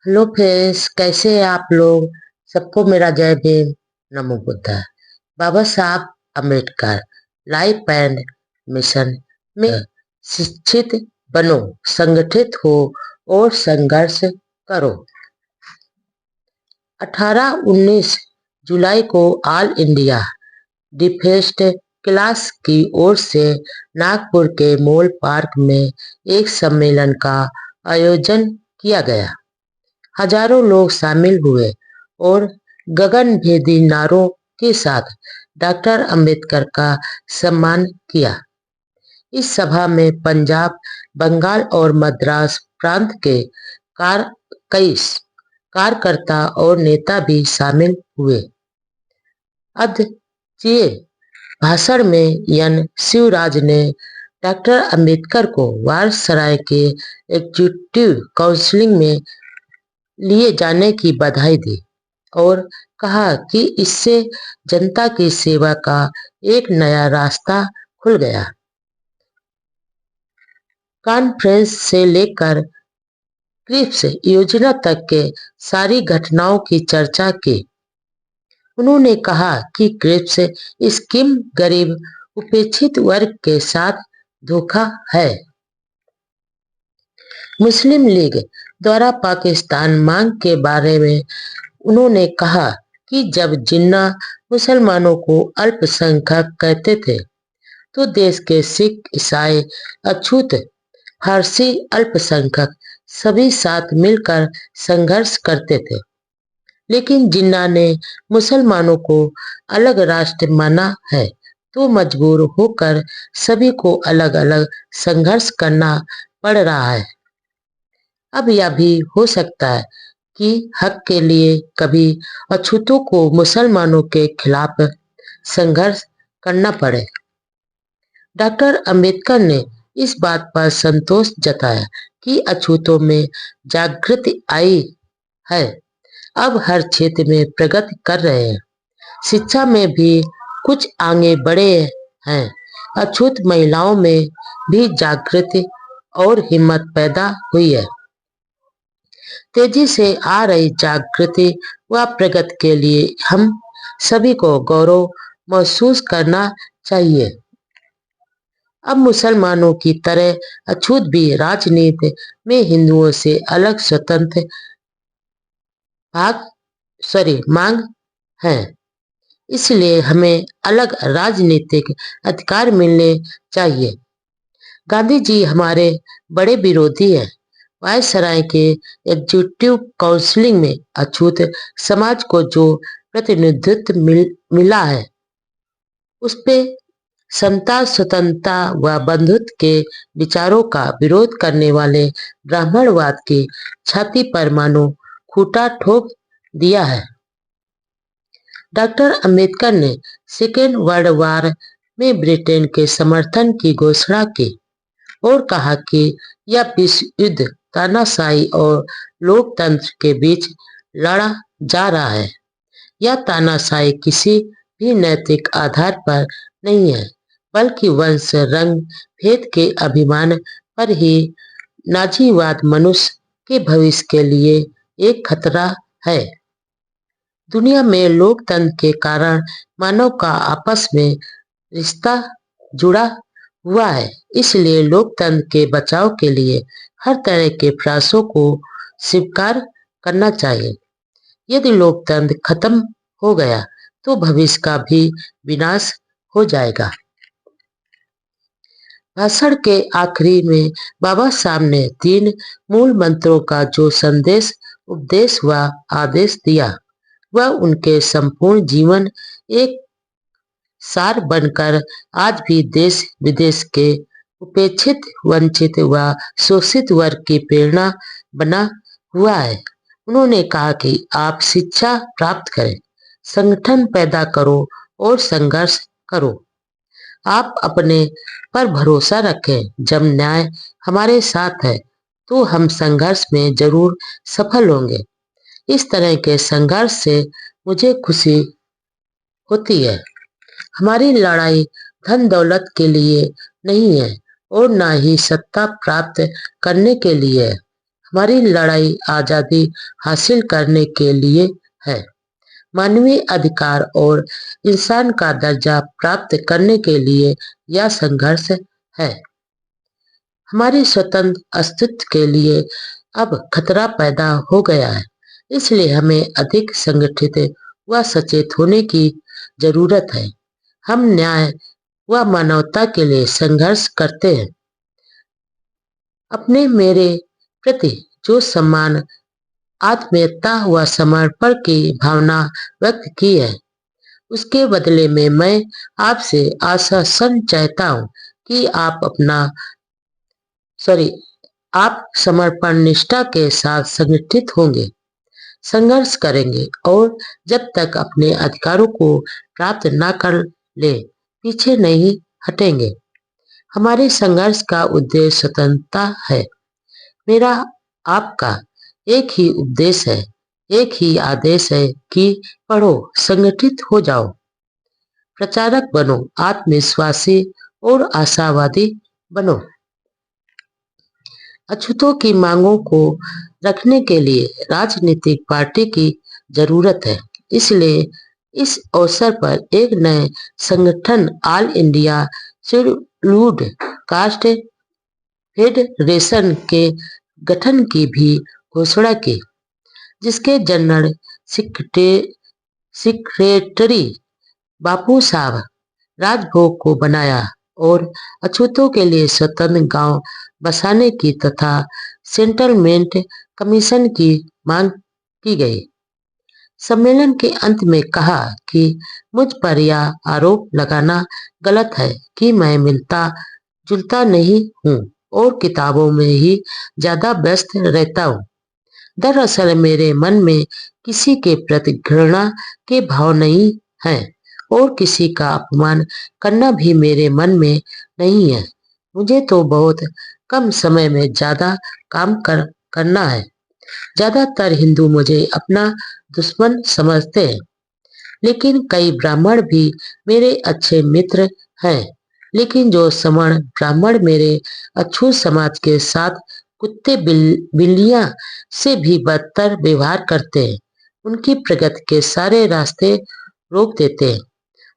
Hello friends, कैसे हैं आप लोग। सबको मेरा जय भीम। नमो बुद्धा। बाबा Saheb Ambedkar life and mission में शिक्षित बनो, संगठित हो और संघर्ष करो। 18-19 जुलाई को ऑल इंडिया डिफेंस क्लास की ओर से नागपुर के मॉल पार्क में एक सम्मेलन का आयोजन किया गया। हजारों लोग शामिल हुए और गगनभेदी नारों के साथ डॉक्टर अंबेडकर का सम्मान किया। इस सभा में पंजाब, बंगाल और मद्रास प्रांत के कार कई कार्यकर्ता और नेता भी शामिल हुए। अध्यक्षीय भाषण में एन शिवराज ने डॉक्टर अंबेडकर को वारसराय के एग्जीक्यूटिव काउंसिल में लिए जाने की बधाई दी और कहा कि इससे जनता की सेवा का एक नया रास्ता खुल गया। कॉन्फ्रेंस से लेकर क्रिप्स योजना तक के सारी घटनाओं की चर्चा की। उन्होंने कहा कि क्रिप्स स्कीम गरीब उपेक्षित वर्ग के साथ धोखा है। मुस्लिम लीग द्वारा पाकिस्तान मांग के बारे में उन्होंने कहा कि जब जिन्ना मुसलमानों को अल्पसंख्यक कहते थे तो देश के सिख, ईसाई, अछूत, फारसी अल्पसंख्यक सभी साथ मिलकर संघर्ष करते थे। लेकिन जिन्ना ने मुसलमानों को अलग राष्ट्र माना है तो मजबूर होकर सभी को अलग अलग संघर्ष करना पड़ रहा है। अब यह भी हो सकता है कि हक के लिए कभी अछूतों को मुसलमानों के खिलाफ संघर्ष करना पड़े। डॉक्टर अंबेडकर ने इस बात पर संतोष जताया कि अछूतों में जागृति आई है, अब हर क्षेत्र में प्रगति कर रहे हैं। शिक्षा में भी कुछ आगे बढ़े हैं। अछूत महिलाओं में भी जागृति और हिम्मत पैदा हुई है। तेजी से आ रही जागृति व प्रगति के लिए हम सभी को गौरव महसूस करना चाहिए। अब मुसलमानों की तरह अछूत भी राजनीति में हिंदुओं से अलग स्वतंत्र मांग है। इसलिए हमें अलग राजनीतिक अधिकार मिलने चाहिए। गांधी जी हमारे बड़े विरोधी हैं। वायसराय के एग्जीक्यूटिव काउंसिल में अछूत समाज को जो प्रतिनिधित्व मिला है उस पे समता, स्वतंत्रता व बंधुत्व के विचारों का विरोध करने वाले ब्राह्मणवाद की छाती पर मानो खूंटा ठोक दिया है। डॉक्टर अंबेडकर ने सेकेंड वर्ल्ड वॉर में ब्रिटेन के समर्थन की घोषणा की और कहा कि यह विश्व युद्ध तानाशाही और लोकतंत्र के बीच लड़ा जा रहा है। यह तानाशाही किसी भी नैतिक आधार पर नहीं है, बल्कि वंश, रंग, भेद के अभिमान पर ही। नाजीवाद मनुष्य के भविष्य के लिए एक खतरा है। दुनिया में लोकतंत्र के कारण मानव का आपस में रिश्ता जुड़ा हुआ है। इसलिए लोकतंत्र के बचाव के लिए हर तरह के प्रयासों को स्वीकार करना चाहिए। यदि लोकतंत्र खत्म हो गया तो भविष्य का भी विनाश हो जाएगा। भाषण के आखिरी में बाबा साहब ने 3 मूल मंत्रों का जो संदेश, उपदेश व आदेश दिया वह उनके संपूर्ण जीवन एक सार बनकर आज भी देश विदेश के उपेक्षित, वंचित व शोषित वर्ग की प्रेरणा बना हुआ है। उन्होंने कहा कि आप शिक्षा प्राप्त करें, संगठन पैदा करो और संघर्ष करो। आप अपने पर भरोसा रखें। जब न्याय हमारे साथ है तो हम संघर्ष में जरूर सफल होंगे। इस तरह के संघर्ष से मुझे खुशी होती है। हमारी लड़ाई धन दौलत के लिए नहीं है और न ही सत्ता प्राप्त करने के लिए है। हमारी लड़ाई आजादी हासिल करने के लिए है। मानवीय अधिकार और इंसान का दर्जा प्राप्त करने के लिए यह संघर्ष है। हमारे स्वतंत्र अस्तित्व के लिए अब खतरा पैदा हो गया है, इसलिए हमें अधिक संगठित व सचेत होने की जरूरत है। हम न्याय व मानवता के लिए संघर्ष करते हैं। अपने मेरे प्रति जो सम्मान, आत्मीयता व समर्पण की भावना व्यक्त की है, उसके बदले में मैं आपसे आश्वासन चाहता हूँ कि आप समर्पण निष्ठा के साथ संगठित होंगे, संघर्ष करेंगे और जब तक अपने अधिकारों को प्राप्त न कर ले पीछे नहीं हटेंगे। हमारे संघर्ष का उद्देश्य स्वतंत्रता है। मेरा आपका एक ही उपदेश है, एक ही आदेश है कि पढ़ो, संगठित हो जाओ, प्रचारक बनो, आत्मविश्वासी और आशावादी बनो। अछूतों की मांगों को रखने के लिए राजनीतिक पार्टी की जरूरत है। इसलिए इस अवसर पर एक नए संगठन all India scheduled caste federation के गठन की भी घोषणा की, जिसके जनरल सेक्रेटरी बापू साहब राजभोग को बनाया और अछूतों के लिए स्वतंत्र गांव बसाने की तथा सेटलमेंट कमीशन की मांग की गई। सम्मेलन के अंत में कहा कि मुझ पर यह आरोप लगाना गलत है कि मैं मिलता जुलता नहीं हूँ और किताबों में ही ज्यादा व्यस्त रहता हूँ। दरअसल मेरे मन में किसी के प्रति घृणा के भाव नहीं है और किसी का अपमान करना भी मेरे मन में नहीं है। मुझे तो बहुत कम समय में ज्यादा काम करना है। ज्यादातर हिंदू मुझे अपना दुश्मन समझते हैं, लेकिन कई ब्राह्मण भी मेरे अच्छे मित्र हैं। लेकिन जो सवर्ण ब्राह्मण मेरे अछूत समाज के साथ कुत्ते बिल्लियां से भी बदतर व्यवहार करते हैं, उनकी प्रगति के सारे रास्ते रोक देते हैं।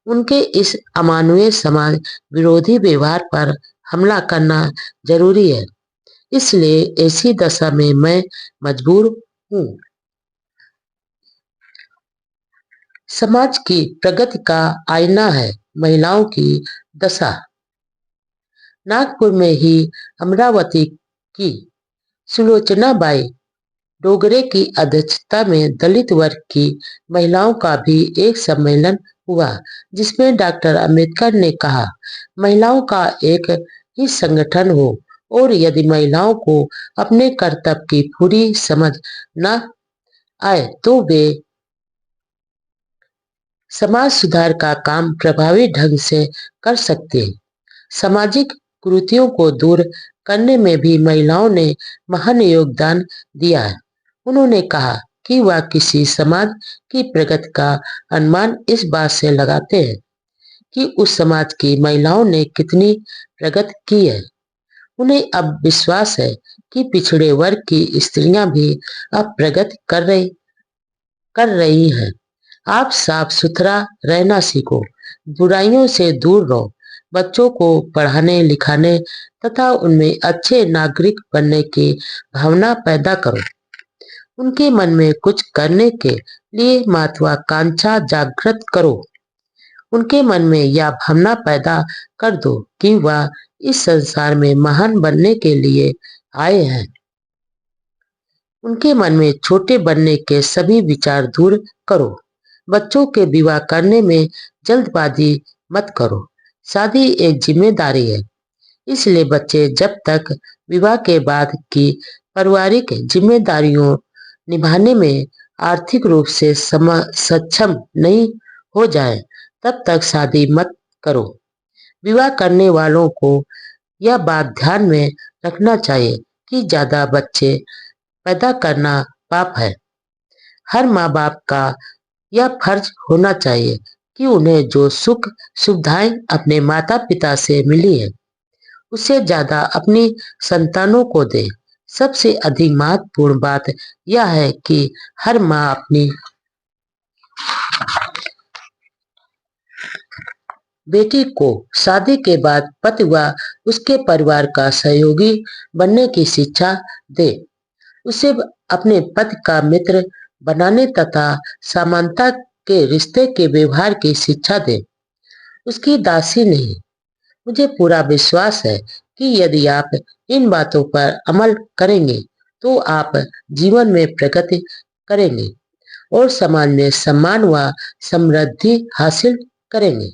उनके इस अमानवीय समाज विरोधी व्यवहार पर हमला करना जरूरी है। इसलिए ऐसी दशा में मैं मजबूर हूँ। समाज की प्रगति का आईना है महिलाओं की दशा। नागपुर में ही अमरावती की सुलोचनाबाई डोगरे की अध्यक्षता में दलित वर्ग की महिलाओं का भी एक सम्मेलन हुआ, जिसमें डॉक्टर अंबेडकर ने कहा, महिलाओं का एक ही संगठन हो और यदि महिलाओं को अपने कर्तव्य की पूरी समझ न आए तो वे समाज सुधार का काम प्रभावी ढंग से कर सकते हैं। सामाजिक कुरीतियों को दूर करने में भी महिलाओं ने महान योगदान दिया है। उन्होंने कहा कि वह किसी समाज की प्रगति का अनुमान इस बात से लगाते हैं कि उस समाज की महिलाओं ने कितनी प्रगति की है। उन्हें अब विश्वास है कि पिछड़े वर्ग की स्त्रियां भी अब प्रगति कर रही हैं। आप साफ सुथरा रहना सीखो, बुराइयों से दूर रहो, बच्चों को पढ़ाने लिखाने तथा उनमें अच्छे नागरिक बनने की भावना पैदा करो। उनके मन में कुछ करने के लिए महत्वाकांक्षा जागृत करो। उनके मन में यह भावना पैदा कर दो कि वह इस संसार में महान बनने के लिए आए हैं। उनके मन में छोटे बनने के सभी विचार दूर करो। बच्चों के विवाह करने में जल्दबाजी मत करो। शादी एक जिम्मेदारी है, इसलिए बच्चे जब तक विवाह के बाद की पारिवारिक जिम्मेदारियों निभाने में आर्थिक रूप से सक्षम नहीं हो जाए, तब तक शादी मत करो। विवाह करने वालों को यह बात ध्यान में रखना चाहिए कि ज्यादा बच्चे पैदा करना पाप है। हर माँ बाप का यह फर्ज होना चाहिए कि उन्हें जो सुख सुविधाएं अपने माता पिता से मिली है, उससे ज्यादा अपनी संतानों को दे। सबसे अधिक महत्वपूर्ण बात यह है कि हर माँ अपनी बेटी को शादी के बाद पति व उसके परिवार का सहयोगी बनने की शिक्षा दे, उसे अपने पति का मित्र बनाने तथा समानता के रिश्ते के व्यवहार की शिक्षा दे, उसकी दासी नहीं। मुझे पूरा विश्वास है कि यदि आप इन बातों पर अमल करेंगे तो आप जीवन में प्रगति करेंगे और समाज में सम्मान व समृद्धि हासिल करेंगे।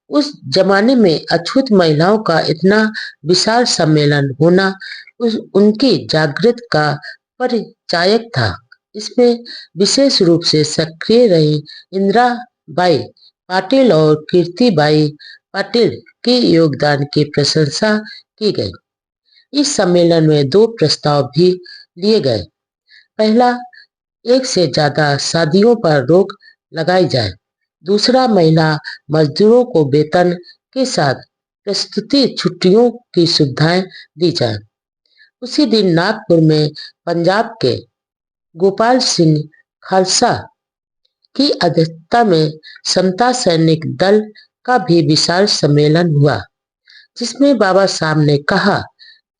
उस जमाने में अछूत महिलाओं का इतना विशाल सम्मेलन होना उनकी जागृत का परिचायक था। इसमें विशेष रूप से सक्रिय रही इंदिरा बाई पाटिल और कीर्तिबाई पाटिल के योगदान की प्रशंसा की गई। इस सम्मेलन में 2 प्रस्ताव भी लिए गए। पहला, एक से ज्यादा शादियों पर रोक लगाई जाए। दूसरा, महिला मजदूरों को वेतन के साथ प्रस्तुति छुट्टियों की सुविधाएं दी जाए। उसी दिन नागपुर में पंजाब के गोपाल सिंह खालसा की अध्यक्षता में समता सैनिक दल का भी विशाल सम्मेलन हुआ, जिसमें बाबा साहब ने कहा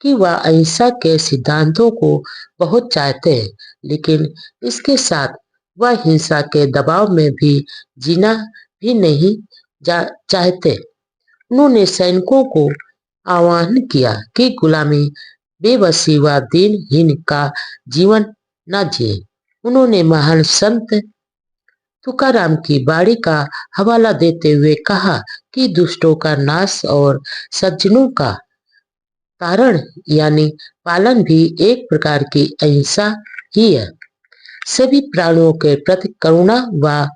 कि वह अहिंसा के सिद्धांतों को बहुत चाहते हैं, लेकिन इसके साथ वह हिंसा के दबाव में भी जीना भी नहीं चाहते। उन्होंने सैनिकों को आह्वान किया कि गुलामी, बेबसी व दीनहीन का जीवन न जिए। उन्होंने महान संत तुकाराम की बाणी का हवाला देते हुए कहा कि दुष्टों का नाश और सज्जनों का तारण यानी पालन भी एक प्रकार की अहिंसा ही है। सभी प्राणियों के प्रति करुणा व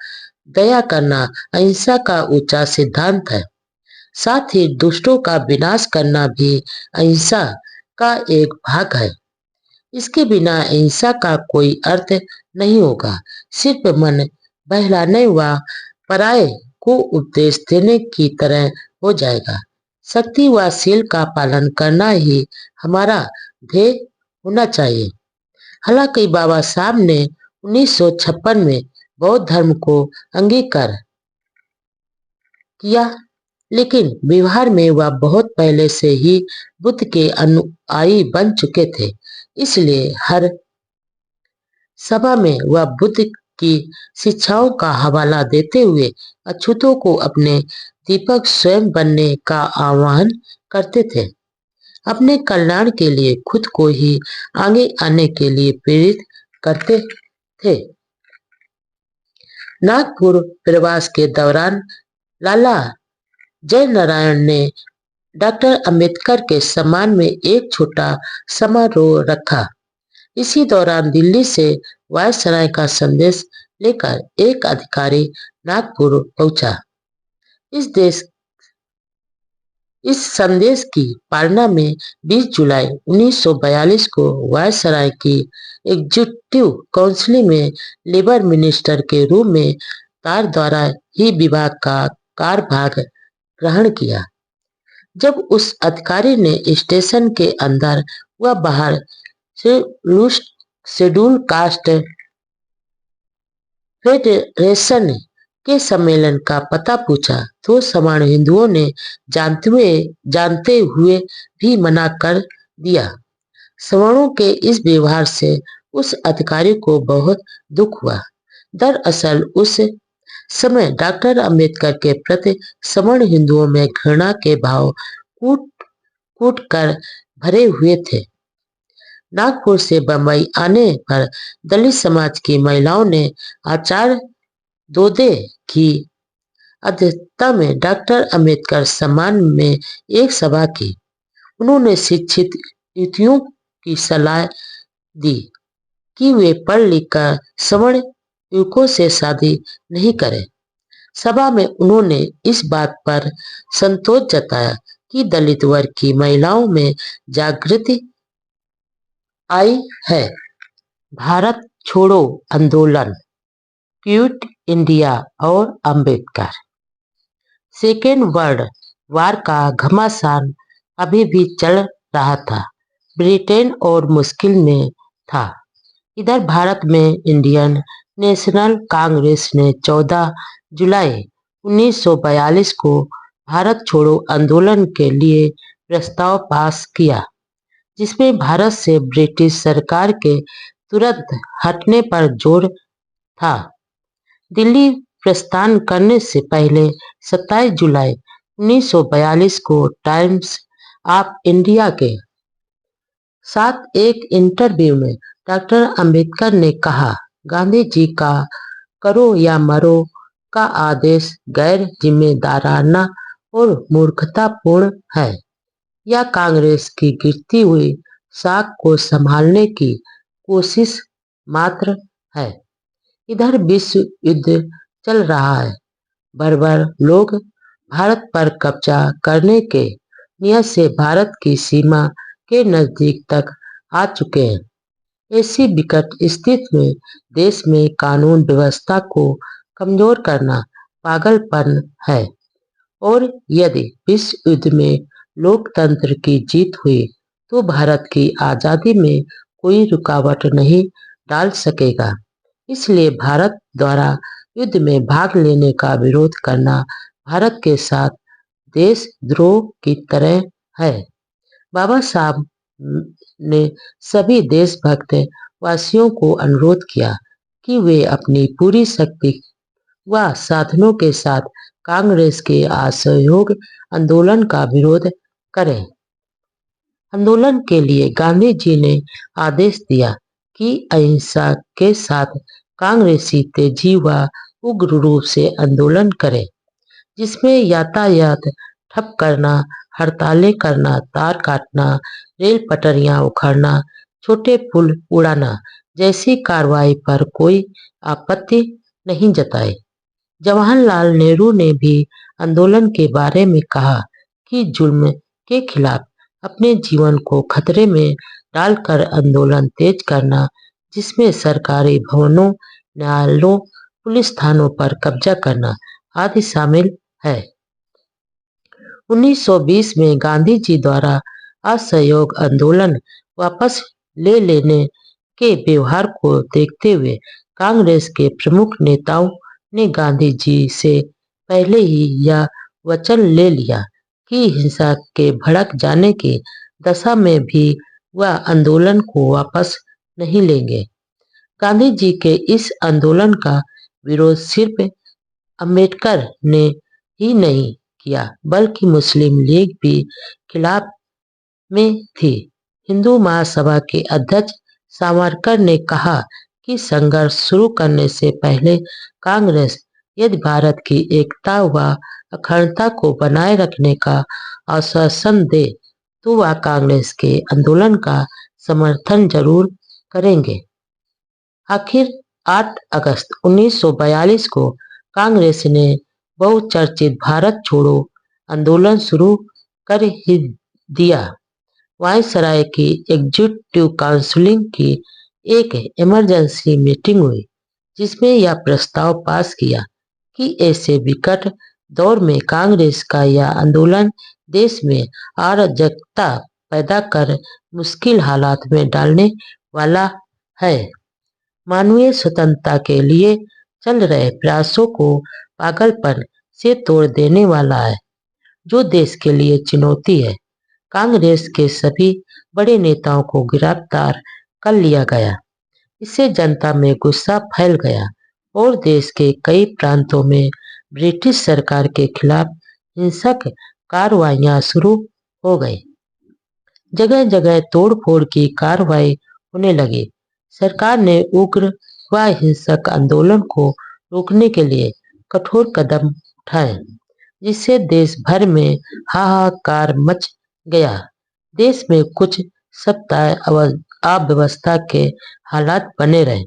दया करना अहिंसा का ऊंचा सिद्धांत है। साथ ही दुष्टों का विनाश करना भी अहिंसा का एक भाग है। इसके बिना अहिंसा का कोई अर्थ नहीं होगा। सिर्फ मन बहलाने व पराये को उपदेश देने की तरह हो जाएगा। शक्ति व शील का पालन करना ही हमारा ध्येय होना चाहिए। हालांकि बाबा साहब ने 1956 में बौद्ध धर्म को अंगीकार किया, लेकिन व्यवहार में वह बहुत पहले से ही बुद्ध के अनुयायी बन चुके थे। इसलिए हर सभा में वह बुद्ध की शिक्षाओं का हवाला देते हुए अछूतों को अपने दीपक स्वयं बनने का आह्वान करते थे। अपने कल्याण के लिए खुद को ही आगे आने के लिए प्रेरित करते थे। नागपुर प्रवास के दौरान लाला जयनारायण ने डॉक्टर अंबेडकर के सम्मान में एक छोटा समारोह रखा। इसी दौरान दिल्ली से वायसराय का संदेश लेकर एक अधिकारी नागपुर पहुंचा। इस संदेश की पालना में 20 जुलाई 1942 को वायसराय की एग्जीक्यूटिव काउंसिल में लेबर मिनिस्टर के रूप में तार द्वारा ही विभाग का कार्यभार ग्रहण किया। जब उस अधिकारी ने स्टेशन के अंदर व बाहर शेड्यूल कास्ट फेडरेशन के सम्मेलन का पता पूछा तो सवर्ण हिंदुओं ने जानते हुए भी मना कर दिया। सवर्णों के इस व्यवहार से उस अधिकारी को बहुत दुख हुआ। दरअसल उस समय डॉक्टर अंबेडकर के प्रति सवर्ण हिंदुओं में घृणा के भाव कूट कूट कर भरे हुए थे। नागपुर से बंबई आने पर दलित समाज की महिलाओं ने आचार्य दोदे की अध्यक्षता में डॉक्टर अंबेडकर सम्मान में एक सभा की। उन्होंने शिक्षित युवतियों की सलाह दी कि वे पढ़ लिख कर सवर्ण युवकों से शादी नहीं करें। सभा में उन्होंने इस बात पर संतोष जताया कि दलित वर्ग की महिलाओं में जागृति आई है। भारत छोड़ो आंदोलन, क्विट इंडिया और अंबेडकर। सेकेंड वर्ल्ड वार का घमासान अभी भी चल रहा था। ब्रिटेन और मुश्किल में था। इधर भारत में इंडियन नेशनल कांग्रेस ने 14 जुलाई 1942 को भारत छोड़ो आंदोलन के लिए प्रस्ताव पास किया, जिसमें भारत से ब्रिटिश सरकार के तुरंत हटने पर जोर था। दिल्ली प्रस्थान करने से पहले 27 जुलाई 1942 को टाइम्स ऑफ इंडिया के साथ एक इंटरव्यू में डॉक्टर अंबेडकर ने कहा, गांधी जी का करो या मरो का आदेश गैर जिम्मेदाराना और मूर्खतापूर्ण है। यह कांग्रेस की गिरती हुई साख को संभालने की कोशिश मात्र है। इधर विश्व युद्ध चल रहा है। बर्बर लोग भारत पर कब्जा करने के नियत से भारत की सीमा के नजदीक तक आ चुके हैं। ऐसी विकट स्थिति में देश में कानून व्यवस्था को कमजोर करना पागलपन है, और यदि विश्व युद्ध में लोकतंत्र की जीत हुई तो भारत की आजादी में कोई रुकावट नहीं डाल सकेगा। इसलिए भारत द्वारा युद्ध में भाग लेने का विरोध करना भारत के साथ देशद्रोह की तरह है। बाबा साहब ने सभी देशभक्त वासियों को अनुरोध किया कि वे अपनी पूरी शक्ति व साधनों के साथ कांग्रेस के असहयोग आंदोलन का विरोध करें। आंदोलन के लिए गांधी जी ने आदेश दिया कि अहिंसा के साथ कांग्रेसी तेजी व उग्र रूप से आंदोलन करें, जिसमें यातायात ठप करना, हड़तालें करना, तार काटना, रेल पटरियां उखाड़ना, छोटे पुल उड़ाना जैसी कार्रवाई पर कोई आपत्ति नहीं जताई। जवाहरलाल नेहरू ने भी आंदोलन के बारे में कहा कि जुल्म के खिलाफ अपने जीवन को खतरे में डालकर आंदोलन तेज करना, जिसमें सरकारी भवनों, न्यायालयों, पुलिस थानों पर कब्जा करना आदि शामिल है। 1920 में गांधी जी द्वारा असहयोग आंदोलन वापस ले लेने के व्यवहार को देखते हुए कांग्रेस के प्रमुख नेताओं ने गांधी जी से पहले ही यह वचन ले लिया कि हिंसा के भड़क जाने की दशा में भी वह आंदोलन को वापस नहीं लेंगे। गांधी जी के इस आंदोलन का विरोध सिर्फ अंबेडकर ने ही नहीं किया, बल्कि मुस्लिम लीग भी खिलाफ में थी। हिंदू महासभा के अध्यक्ष सावरकर ने कहा कि संघर्ष शुरू करने से पहले कांग्रेस यदि भारत की एकता व अखंडता को बनाए रखने का आश्वासन दे तो वह कांग्रेस के आंदोलन का समर्थन जरूर करेंगे। आखिर 8 अगस्त 1942 को कांग्रेस ने बहुचर्चित भारत छोड़ो आंदोलन शुरू कर ही दिया। वायसराय की एग्जीक्यूटिव काउंसिल की एक इमरजेंसी मीटिंग हुई, जिसमें यह प्रस्ताव पास किया कि ऐसे विकट दौर में कांग्रेस का यह आंदोलन देश में अराजकता पैदा कर मुश्किल हालात में डालने वाला है, मानवीय स्वतंत्रता के लिए चल रहे प्रयासों को पागलपन से तोड़ देने वाला है, जो देश के लिए चुनौती है। कांग्रेस के सभी बड़े नेताओं को गिरफ्तार कर लिया गया। इससे जनता में गुस्सा फैल गया और देश के कई प्रांतों में ब्रिटिश सरकार के खिलाफ हिंसक कार्रवाइयां शुरू हो गई। जगह जगह तोड़फोड़ की कार्रवाई होने लगी। सरकार ने उग्र व हिंसक आंदोलन को रोकने के लिए कठोर कदम उठाए, जिससे देश भर में हाहाकार मच गया। देश में कुछ सप्ताह अव्यवस्था के हालात बने रहे।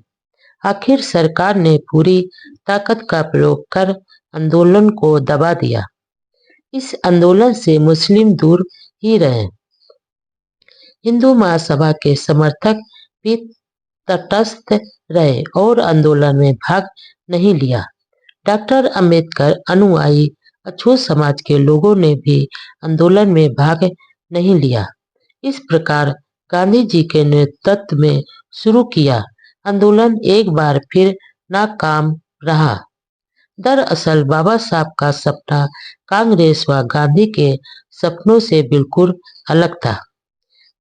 आखिर सरकार ने पूरी ताकत का प्रयोग कर आंदोलन को दबा दिया। इस आंदोलन से मुस्लिम दूर ही रहे। हिंदू महासभा के समर्थक भी तटस्थ रहे और आंदोलन में भाग नहीं लिया। डॉक्टर अंबेडकर अनुयायी अछूत समाज के लोगों ने भी आंदोलन में भाग नहीं लिया। इस प्रकार गांधी जी के नेतृत्व में शुरू किया आंदोलन एक बार फिर नाकाम रहा। दरअसल बाबा साहब का सपना कांग्रेस व गांधी के सपनों से बिल्कुल अलग था।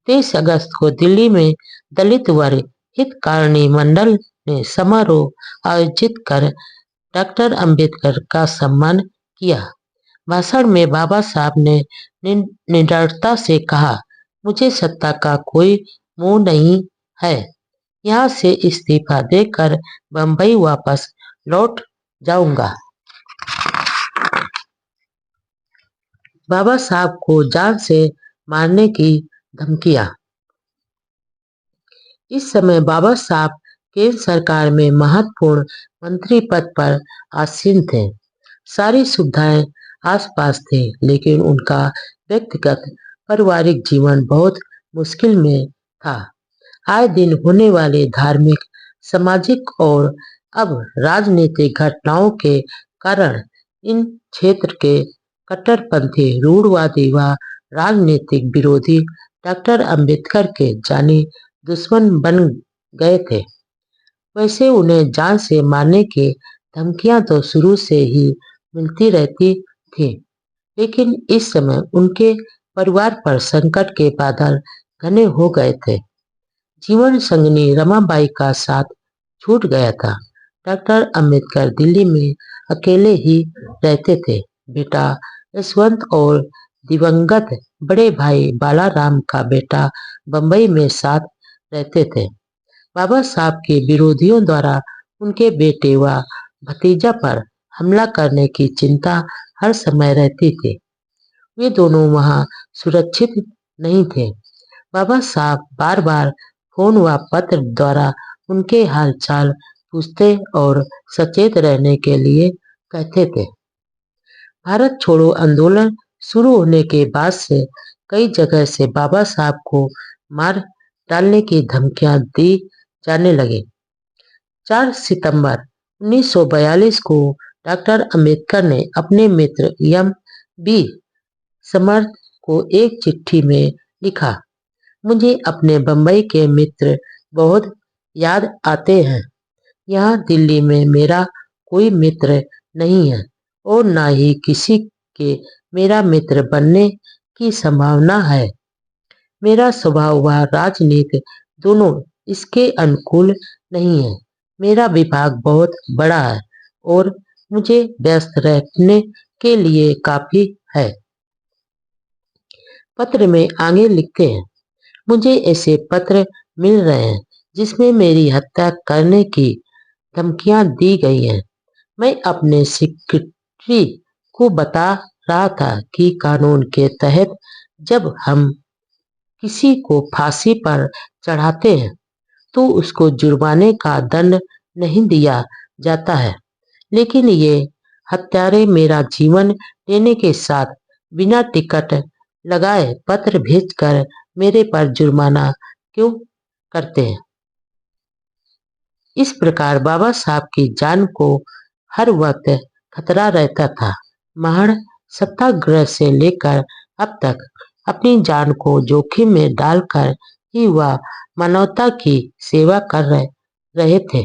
23 अगस्त को दिल्ली में दलित वर्ग हितकारिणी मंडल ने समारोह आयोजित कर डॉक्टर अंबेडकर का सम्मान किया। भाषण में बाबा साहब ने निडरता से कहा, मुझे सत्ता का कोई मोह नहीं है। यहाँ से इस्तीफा देकर बंबई वापस लौट जाऊंगा। बाबा साहब को जान से मारने की धमकियां। इस समय बाबा साहब केंद्र सरकार में महत्वपूर्ण मंत्री पद पर आसीन थे। सारी सुविधाएं आसपास थी, लेकिन उनका व्यक्तिगत पारिवारिक जीवन बहुत मुश्किल में था। आए दिन होने वाले धार्मिक, सामाजिक और अब राजनीतिक घटनाओं के कारण इन क्षेत्र के कट्टरपंथी, रूढ़वादी व राजनीतिक विरोधी डॉक्टर अंबेडकर के जानी दुश्मन बन गए थे। वैसे उन्हें जान से मारने की धमकियां तो शुरू से ही मिलती रहती थी, लेकिन इस समय उनके परिवार पर संकट के बादल घने हो गए थे। जीवन संगिनी रमाबाई का साथ छूट गया था। डॉक्टर अंबेडकर दिल्ली में अकेले ही रहते थे। बेटा यशवंत और दिवंगत बड़े भाई बालाराम का बेटा बंबई में साथ रहते थे। बाबा साहब के विरोधियों द्वारा उनके बेटे व भतीजा पर हमला करने की चिंता हर समय रहती थी। वे दोनों वहां सुरक्षित नहीं थे। बाबा साहब बार बार फोन व पत्र द्वारा उनके हालचाल पूछते और सचेत रहने के लिए कहते थे। भारत छोड़ो आंदोलन शुरू होने के बाद से कई जगह से बाबा साहब को मार डालने की धमकियां दी जाने लगी। 4 सितंबर 1942 को डॉक्टर अंबेडकर ने अपने मित्र एम बी समर्थ को एक चिट्ठी में लिखा, मुझे अपने बंबई के मित्र बहुत याद आते हैं। यहाँ दिल्ली में मेरा कोई मित्र नहीं है और न ही किसी के मेरा मित्र बनने की संभावना है। मेरा स्वभाव व राजनीति दोनों इसके अनुकूल नहीं है। मेरा विभाग बहुत बड़ा है और मुझे व्यस्त रहने के लिए काफी है। पत्र में आगे लिखते हैं, मुझे ऐसे पत्र मिल रहे हैं जिसमें मेरी हत्या करने की धमकियां दी गई हैं। मैं अपने सेक्रेटरी को बता रहा था कि कानून के तहत जब हम किसी को फांसी पर चढ़ाते हैं तो उसको जुर्माने का दंड नहीं दिया जाता है, लेकिन ये हत्यारे मेरा जीवन लेने के साथ बिना टिकट लगाए पत्र भेजकर मेरे पर जुर्माना क्यों करते हैं। इस प्रकार बाबा साहब की जान को हर वक्त खतरा रहता था। महज सत्याग्रह से लेकर अब तक अपनी जान को जोखिम में डालकर ही वह मानवता की सेवा कर रहे थे।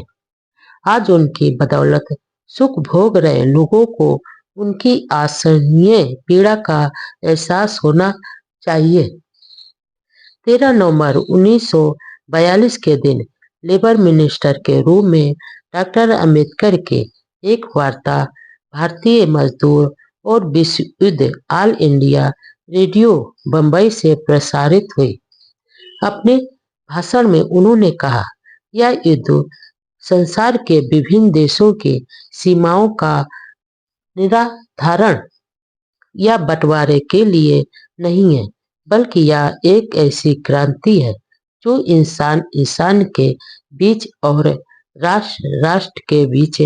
आज उनकी बदौलत सुख भोग रहे लोगों को उनकी असहनीय पीड़ा का एहसास होना चाहिए। 13 नवंबर 1942 के दिन लेबर मिनिस्टर के रूप में डॉक्टर अंबेडकर के एक वार्ता भारतीय मजदूर और विश्व युद्ध ऑल इंडिया रेडियो बंबई से प्रसारित हुई। अपने भाषण में उन्होंने कहा, यह युद्ध संसार के विभिन्न देशों की सीमाओं का निर्धारण या बंटवारे के लिए नहीं है, बल्कि यह एक ऐसी क्रांति है जो इंसान इंसान के बीच और राष्ट्र राष्ट्र के बीच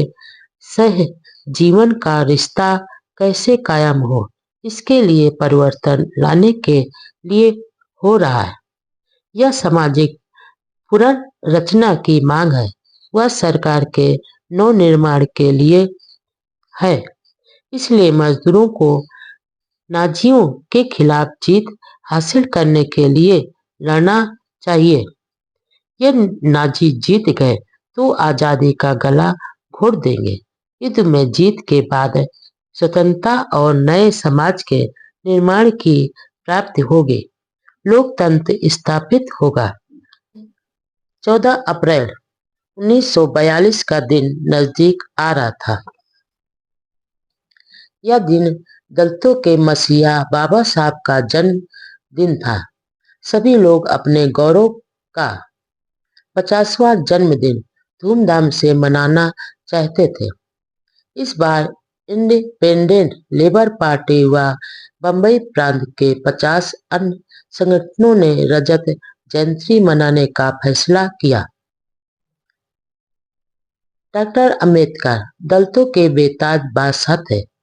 सह जीवन का रिश्ता कैसे कायम हो, इसके लिए परिवर्तन लाने के लिए हो रहा है। यह सामाजिक पुनर्रचना की मांग है, वह सरकार के नवनिर्माण के लिए है। इसलिए मजदूरों को नाजियों के खिलाफ जीत हासिल करने के लिए लड़ना चाहिए। ये नाजी जीत गए तो आजादी का गला घोट देंगे। युद्ध में जीत के बाद स्वतंत्रता और नए समाज के निर्माण की प्राप्ति होगी। लोकतंत्र स्थापित होगा। 14 अप्रैल 1942 का दिन नजदीक आ रहा था। यह दिन दलितों के मसीहा बाबा साहब का जन्म दिन था। सभी लोग अपने गौरव का 50वां जन्मदिन धूमधाम से मनाना चाहते थे। इस बार इंडिपेंडेंट लेबर पार्टी व बंबई प्रांत के 50 अन्य संगठनों ने रजत जयंती मनाने का फैसला किया। डॉक्टर अंबेडकर दलितों के बेताज बादशाह थे।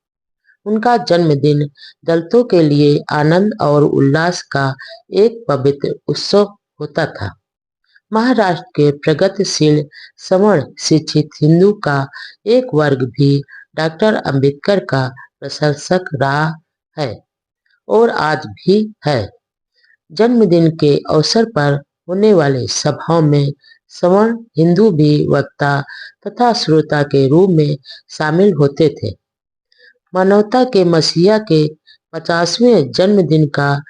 उनका जन्मदिन दलितों के लिए आनंद और उल्लास का एक पवित्र उत्सव होता था। महाराष्ट्र के प्रगतिशील सवर्ण शिक्षित हिंदू का एक वर्ग भी डॉक्टर अंबेडकर का प्रशंसक रहा है और आज भी है। जन्मदिन के अवसर पर होने वाले सभाओं में सवर्ण हिंदू भी वक्ता तथा श्रोता के रूप में शामिल होते थे। मानवता के मसीहा के 50वें जन्मदिन का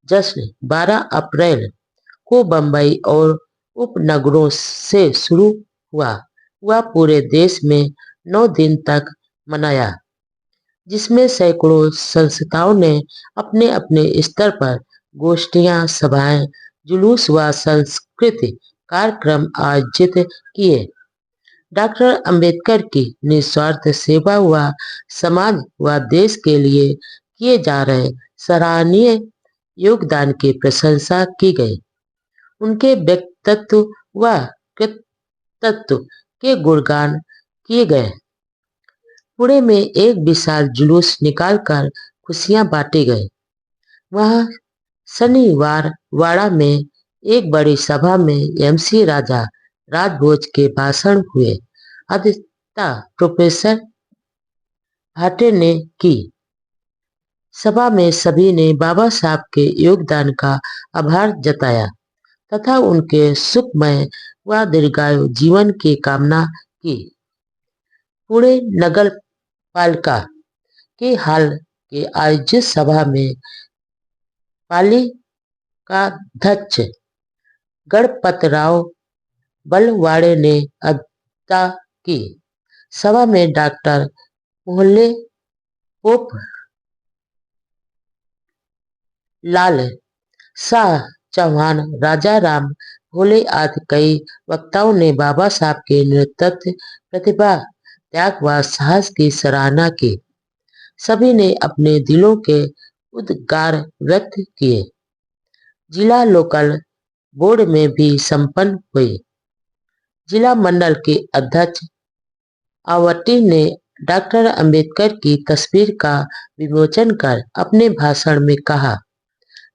जश्न 12 अप्रैल को बंबई और उपनगरों से शुरू हुआ। वह पूरे देश में 9 दिन तक मनाया, जिसमें सैकड़ों संस्थाओं ने अपने अपने स्तर पर गोष्ठियां, सभाएं, जुलूस व सांस्कृतिक कार्यक्रम आयोजित किए। डॉक्टर अंबेडकर की निस्वार्थ सेवा व समाज व देश के लिए किए जा रहे सराहनीय योगदान की प्रशंसा की गई। उनके व्यक्तित्व व कृतित्व के गुणगान किए गए। पुणे में एक विशाल जुलूस निकालकर खुशियां बांटी गई। वहां शनिवार वाड़ा में एक बड़ी सभा में एमसी राजा राजभोज के भाषण हुए। अध्यक्षता प्रोफेसर भाटे ने की। सभा में सभी ने बाबा साहब के योगदान का आभार जताया तथा उनके सुखमय व दीर्घायु जीवन की कामना की। पुणे नगर पालिका के हाल के आयोजित सभा में पालिकाध्यक्ष गणपतराव बलवाड़े ने अध्यक्षता की। सभा में डॉक्टर मोहल्ले पोप लाल शाह चौहान, राजा राम भोले आदि कई वक्ताओं ने बाबा साहब के नेतृत्व, प्रतिभा, त्याग व साहस की सराहना की। सभी ने अपने दिलों के उद्गार व्यक्त किए। जिला लोकल बोर्ड में भी संपन्न हुई। जिला मंडल के अध्यक्ष आवटी ने डॉक्टर अंबेडकर की तस्वीर का विमोचन कर अपने भाषण में कहा,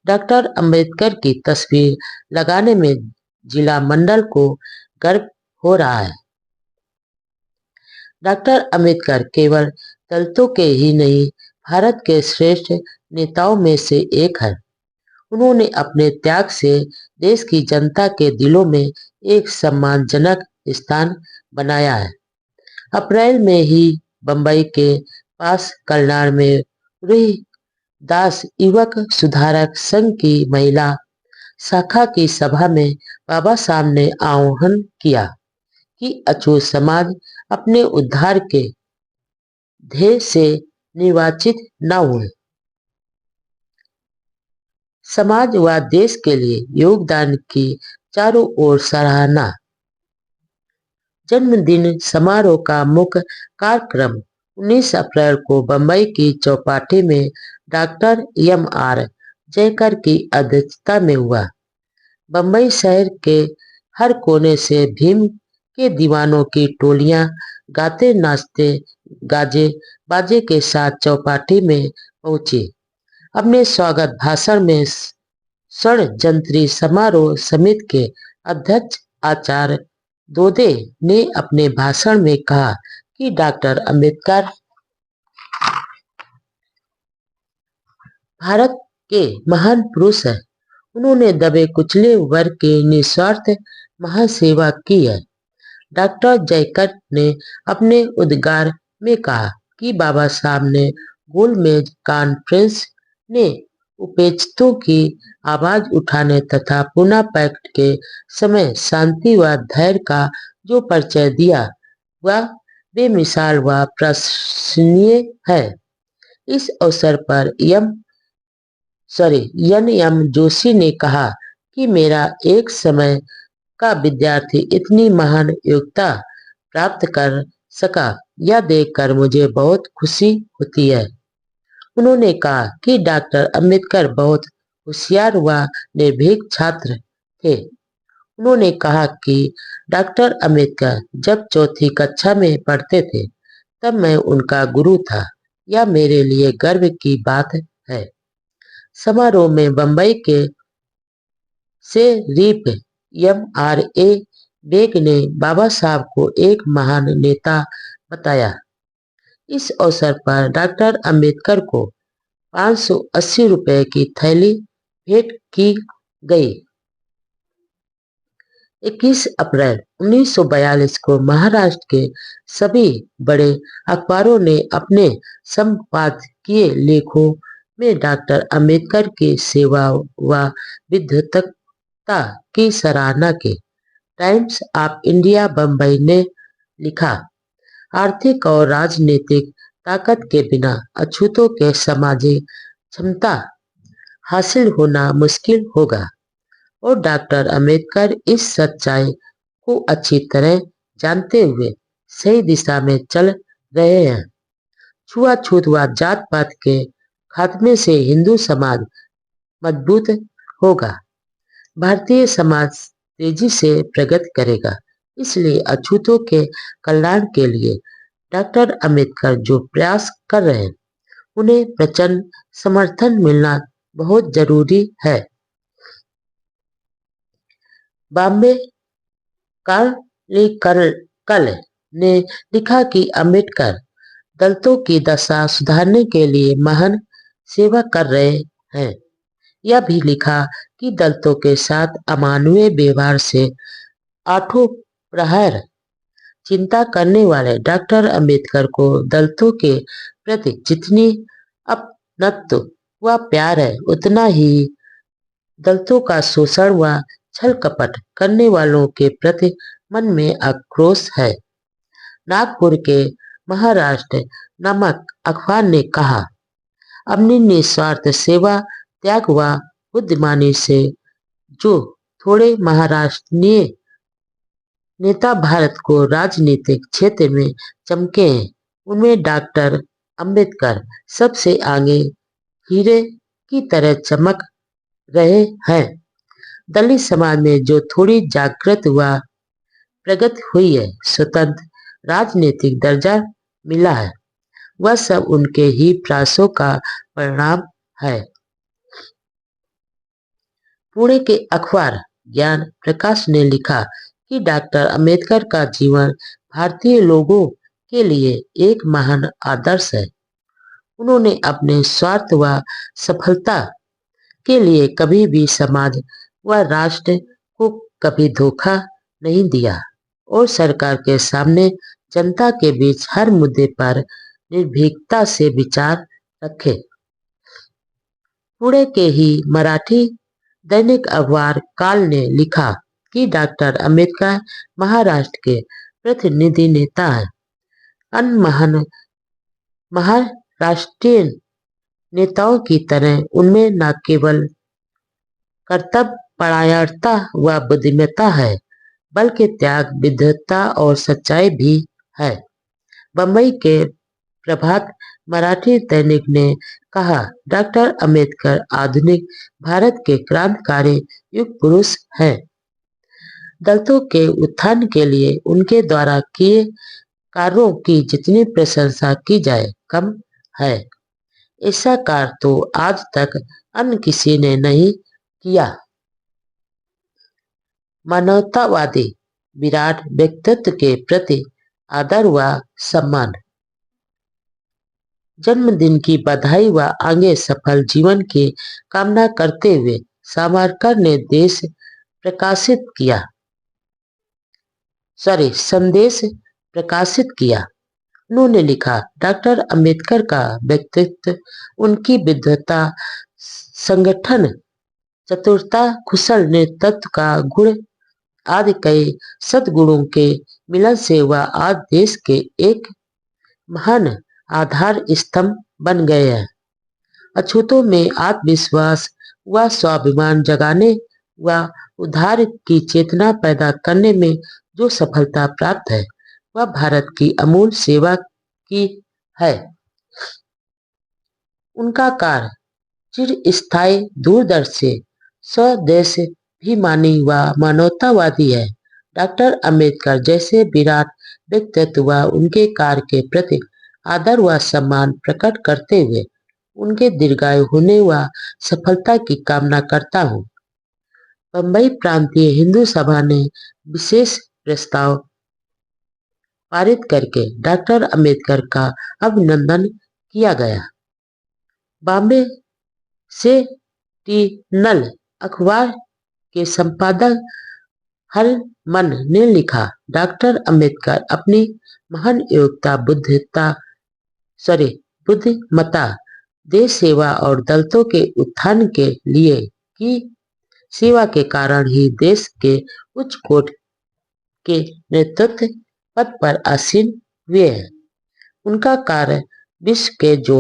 डॉक्टर अंबेडकर की तस्वीर लगाने में जिला मंडल को गर्व हो रहा है। डॉक्टर अंबेडकर केवल दलितों के ही नहीं, भारत के श्रेष्ठ नेताओं में से एक है। उन्होंने अपने त्याग से देश की जनता के दिलों में एक सम्मानजनक स्थान बनाया है। अप्रैल में ही बंबई के पास कल्याण में रूही दास युवक सुधारक संघ की महिला शाखा की सभा में बाबा साहब ने आह्वान किया कि अछूत समाज अपने उद्धार के ध्येय से निर्वाचित न हुए। समाज व देश के लिए योगदान की चारों ओर सराहना। जन्मदिन समारोह का मुख्य कार्यक्रम 19 अप्रैल को बंबई की चौपाटी में डॉक्टर एम.आर. जयकर की अध्यक्षता में हुआ। बंबई शहर के हर कोने से भीम के दीवानों की टोलियां गाते नाचते गाजे बाजे के साथ चौपाटी में पहुंची। अपने स्वागत भाषण में षड्यंत्री समारोह समिति के अध्यक्ष आचार्य दोदे ने अपने भाषण में कहा कि डॉक्टर अंबेडकर भारत के महान पुरुष हैं। उन्होंने दबे कुचले वर्ग की निस्वार्थ महासेवा की है। डॉक्टर जयकर ने अपने उद्गार में कहा कि बाबा साहब ने गोलमेज कॉन्फ्रेंस ने उपेक्षितों की आवाज उठाने तथा पुनः पैक्ट के समय शांति व धैर्य का जो परिचय दिया वह बेमिसाल व प्रशंसनीय है। इस अवसर पर एन एम जोशी ने कहा कि मेरा एक समय का विद्यार्थी इतनी महान योग्यता प्राप्त कर सका, यह देखकर मुझे बहुत खुशी होती है। उन्होंने कहा कि डॉक्टर अंबेडकर बहुत होशियार व निर्भीक छात्र थे। उन्होंने कहा कि डॉक्टर अंबेडकर जब चौथी कक्षा में पढ़ते थे तब मैं उनका गुरु था। यह मेरे लिए गर्व की बात है। समारोह में बंबई के शेरीफ एम.आर.ए. बेग ने बाबा साहब को एक महान नेता बताया। इस अवसर पर डॉक्टर अंबेडकर को 580 रुपए की थैली भेंट की गई। 21 अप्रैल 1942 को महाराष्ट्र के सभी बड़े अखबारों ने अपने संपादकीय लेखों में डॉक्टर अंबेडकर की सेवा व विद्वत्ता की सराहना की। टाइम्स ऑफ इंडिया बंबई ने लिखा, आर्थिक और राजनीतिक ताकत के बिना अछूतों के सामाजिक क्षमता हासिल होना मुश्किल होगा और डॉक्टर अंबेडकर इस सच्चाई को अच्छी तरह जानते हुए सही दिशा में चल रहे हैं। छुआछूत व जात पात के खात्मे से हिंदू समाज मजबूत होगा, भारतीय समाज तेजी से प्रगति करेगा। इसलिए अछूतों के कल्याण के लिए डॉक्टर अंबेडकर जो प्रयास कर रहे हैं उन्हें प्रचंड समर्थन मिलना बहुत जरूरी है। बॉम्बे कल ने लिखा कि अंबेडकर दलितों की दशा सुधारने के लिए महान सेवा कर रहे हैं। यह भी लिखा कि दलितों के साथ अमानवीय व्यवहार से आठों प्रहर चिंता करने वाले डॉक्टर अंबेडकर को दलितों के प्रति जितनी अपनत्व व प्यार है उतना ही दलितों का शोषण व छल कपट करने वालों के प्रति मन में आक्रोश है। नागपुर के महाराष्ट्र नामक अखबार ने कहा, अपनी निस्वार्थ सेवा त्याग व बुद्धिमानी से जो थोड़े महाराष्ट्रीय नेता भारत को राजनीतिक क्षेत्र में चमके हैं उनमें डॉक्टर अंबेडकर सबसे आगे हीरे की तरह चमक रहे हैं। दलित समाज में जो थोड़ी जागृत व प्रगति हुई है, स्वतंत्र राजनीतिक दर्जा मिला है, वह सब उनके ही प्रयासों का परिणाम है। पुणे के अखबार ज्ञान प्रकाश ने लिखा कि डॉक्टर अंबेडकर का जीवन भारतीय लोगों के लिए एक महान आदर्श है। उन्होंने अपने स्वार्थ व सफलता के लिए कभी भी समाज व राष्ट्र को कभी धोखा नहीं दिया और सरकार के सामने जनता के बीच हर मुद्दे पर निर्भीकता से विचार रखे। पुणे के ही मराठी दैनिक अखबार काल ने लिखा कि डॉक्टर अंबेडकर महाराष्ट्र के प्रतिनिधि नेता हैं। अन्य महाराष्ट्रीय नेताओं की तरह उनमें न केवल कर्तव्यपरायणता व बुद्धिमत्ता है बल्कि त्याग, विद्वत्ता और सच्चाई भी है। बंबई के प्रभात मराठी दैनिक ने कहा, डॉक्टर अंबेडकर आधुनिक भारत के क्रांतिकारी युग पुरुष हैं। दलितों के उत्थान के लिए उनके द्वारा किए कार्यों की जितनी प्रशंसा की जाए कम है। ऐसा कार्य तो आज तक अन्य किसी ने नहीं किया। मानवतावादी विराट व्यक्तित्व के प्रति आदर व सम्मान। जन्मदिन की बधाई व आगे सफल जीवन की कामना करते हुए सावरकर ने प्रकाशित किया संदेश प्रकाशित किया। उन्होंने लिखा, डॉक्टर अंबेडकर का व्यक्तित्व, उनकी विद्वता, संगठन चतुरता, कुशल नेतृत्व का गुण आदि कई सद्गुणों के मिलन से वह आज देश के एक महान आधार स्तंभ बन गए हैं। अछूतों में आत्मविश्वास व स्वाभिमान जगाने व उद्धार की चेतना पैदा करने में जो सफलता प्राप्त है वह भारत की अमूल सेवा की है। उनका कार्य चिरस्थायी, दूरदर्शी, स्वदेशाभिमानी व मानवतावादी है। डॉक्टर अंबेडकर जैसे विराट व्यक्तित्व व उनके कार्य के प्रति आदर व सम्मान प्रकट करते हुए उनके दीर्घायु होने व सफलता की कामना करता हूँ। बम्बई प्रांतीय हिंदू सभा ने विशेष प्रस्ताव पारित करके डॉक्टर अंबेडकर का अभिनंदन किया गया। बॉम्बे सेंटिनल अखबार के संपादक हरमन ने लिखा, डॉक्टर अंबेडकर अपनी महान योग्यता, बुद्धिमत्ता, देश सेवा और दलितों के उत्थान के लिए की सेवा के कारण ही देश के उच्च कोटि के नेतृत्व पद पर आसीन हुए हैं। उनका कार्य विश्व के जो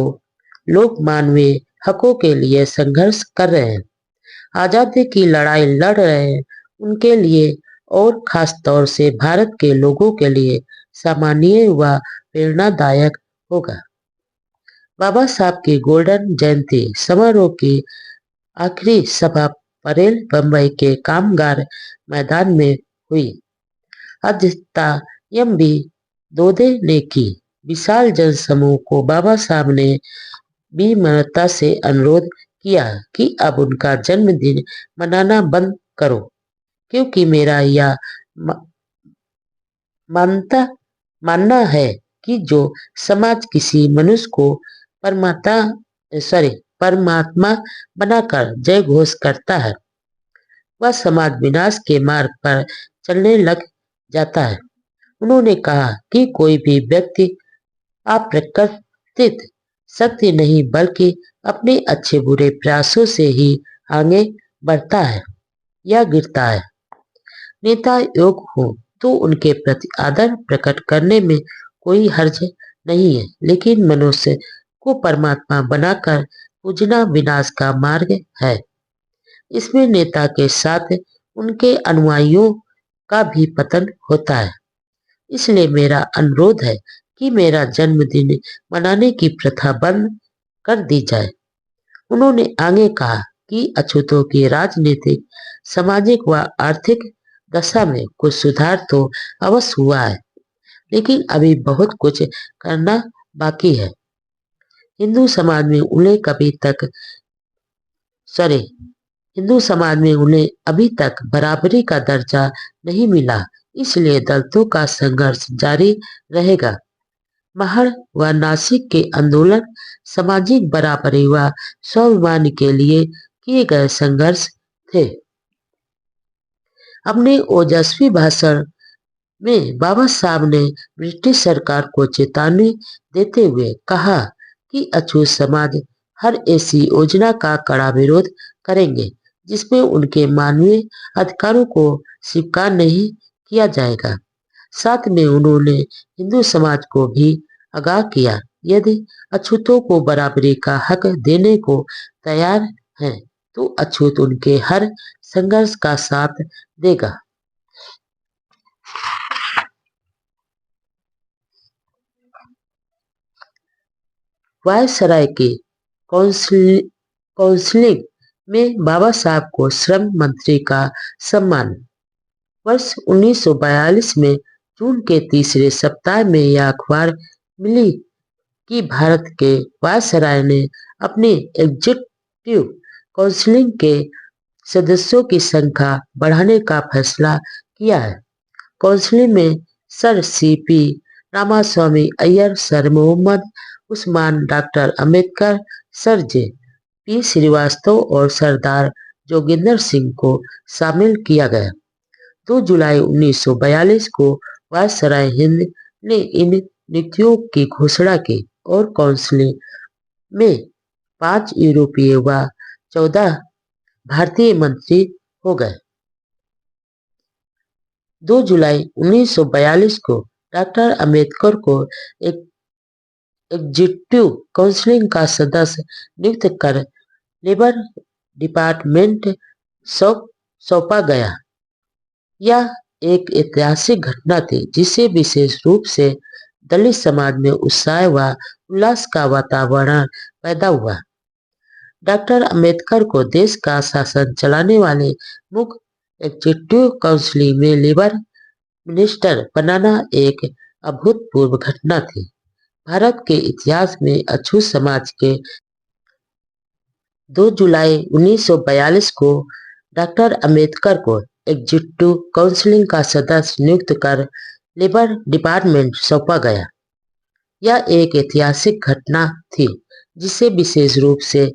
लोग मानवीय हकों के लिए संघर्ष कर रहे हैं, आजादी की लड़ाई लड़ रहे हैं, उनके लिए और खास तौर से भारत के लोगों के लिए सामान्य व प्रेरणादायक होगा। बाबा साहब की गोल्डन जयंती समारोह की आखिरी सभा परेल बम्बई के कामगार मैदान में हुई। अध्यक्षता एम.बी. दोदे ने की। विशाल जनसमूह को बाबा साहब ने विनम्रता से अनुरोध किया कि अब उनका जन्मदिन मनाना बंद करो, क्योंकि मेरा यह मानना है कि जो समाज किसी मनुष्य को परमात्मा बनाकर जय घोष करता है वह समाज विनाश के मार्ग पर चलने लग जाता है। उन्होंने कहा कि कोई भी व्यक्ति अप्राकृतिक शक्ति नहीं बल्कि अपने अच्छे बुरे प्रयासों से ही आगे बढ़ता है या गिरता है। नेता योग हो तो उनके प्रति आदर प्रकट करने में कोई हर्ज नहीं है, लेकिन मनुष्य को परमात्मा बनाकर पूजना विनाश का मार्ग है। इसमें नेता के साथ उनके अनुयायियों का भी पतन होता है। इसलिए मेरा अनुरोध है कि मेरा जन्मदिन मनाने की प्रथा बंद कर दी जाए। उन्होंने आगे कहा कि अछूतों की राजनीतिक, सामाजिक व आर्थिक दशा में कुछ सुधार तो अवश्य हुआ है, लेकिन अभी बहुत कुछ करना बाकी है। हिंदू समाज में उन्हें अभी तक बराबरी का दर्जा नहीं मिला, इसलिए दलितों का संघर्ष जारी रहेगा। महर व नासिक के आंदोलन सामाजिक बराबरी व स्वाभिमान के लिए किए गए संघर्ष थे। अपने ओजस्वी भाषण में बाबा साहब ने ब्रिटिश सरकार को चेतावनी देते हुए कहा कि अछूत समाज हर ऐसी योजना का कड़ा विरोध करेंगे जिसमें उनके मानवीय अधिकारों को स्वीकार नहीं किया जाएगा। साथ में उन्होंने हिंदू समाज को भी आगाह किया, यदि अछूतों को बराबरी का हक देने को तैयार हैं तो अछूत उनके हर संघर्ष का साथ देगा। वायसराय के काउंसिलिंग में बाबा साहब को श्रम मंत्री का सम्मान। वर्ष 1942 में जून के तीसरे सप्ताह में यह अखबार मिली कि भारत के वायसराय ने अपनी एग्जीक्यूटिव काउंसिल के सदस्यों की संख्या बढ़ाने का फैसला किया है। काउंसिल में sir C P. Ramaswamy Iyer, sir Mohammed Usman, doctor Ambedkar, sir J P. Srivastava और सरदार जोगिंदर सिंह को शामिल किया गया। 2 जुलाई 1942 को वायसराय हिंद ने इन नियुक्तियों की घोषणा की और काउंसिल में 5 यूरोपीय व 14 भारतीय मंत्री हो गए। 2 जुलाई 1942 को डॉक्टर अंबेडकर को एक एग्जीक्यूटिव काउंसिल का सदस्य नियुक्त कर लेबर डिपार्टमेंट सौंपा गया। यह एक ऐतिहासिक घटना थी जिससे विशेष रूप से दलित समाज में उत्साह व उल्लास का वातावरण पैदा हुआ। डॉक्टर अंबेडकर को देश का शासन चलाने वाले मुख्य एग्जीक्यूटिव काउंसिल में लेबर मिनिस्टर बनाना एक अभूतपूर्व घटना थी। भारत के इतिहास में अछूत समाज के 2 जुलाई 1942 को डॉक्टर अंबेडकर को एग्जीक्यूटिव काउंसिल का सदस्य नियुक्त कर लेबर डिपार्टमेंट सौंपा गया। यह एक ऐतिहासिक घटना थी जिससे विशेष रूप से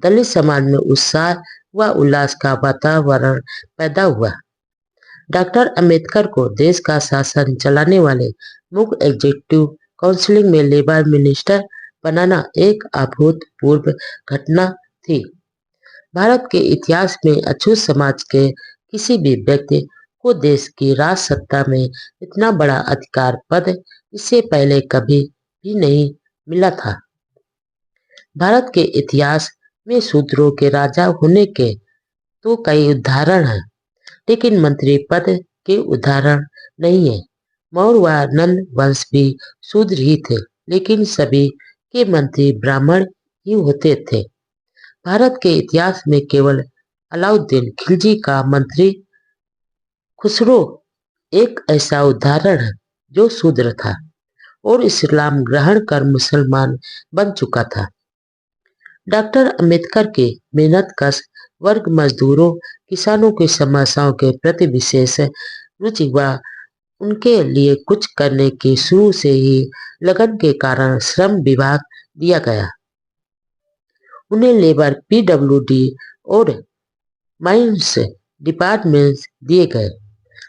दलित समाज में उत्साह व उल्लास का वातावरण पैदा हुआ। डॉक्टर अंबेडकर को देश का शासन चलाने वाले मुख्य एग्जीक्यूटिव काउंसिल में लेबर मिनिस्टर बनाना एक अभूतपूर्व घटना थी। भारत के इतिहास में अछूत समाज के किसी भी व्यक्ति को देश की राज सत्ता में इतना बड़ा अधिकार पद इससे पहले कभी भी नहीं मिला था। भारत के इतिहास में शूद्रों के राजा होने के तो कई उदाहरण हैं, लेकिन मंत्री पद के उदाहरण नहीं है। मौर्य व नंद वंश भी शूद्र ही थे, लेकिन सभी के मंत्री ब्राह्मण ही होते थे। भारत के इतिहास में केवल अलाउद्दीन खिलजी का मंत्री खुसरो एक ऐसा उदाहरण है जो शूद्र था और इस्लाम ग्रहण कर मुसलमान बन चुका था। डॉक्टर अंबेडकर के मेहनतकश वर्ग मजदूरों, किसानों की समस्याओं के प्रति विशेष रुचि व उनके लिए कुछ करने की शुरू से ही लगन के कारण श्रम विभाग दिया गया। उन्हें लेबर पीडब्ल्यूडी और माइंस डिपार्टमेंट दिए गए।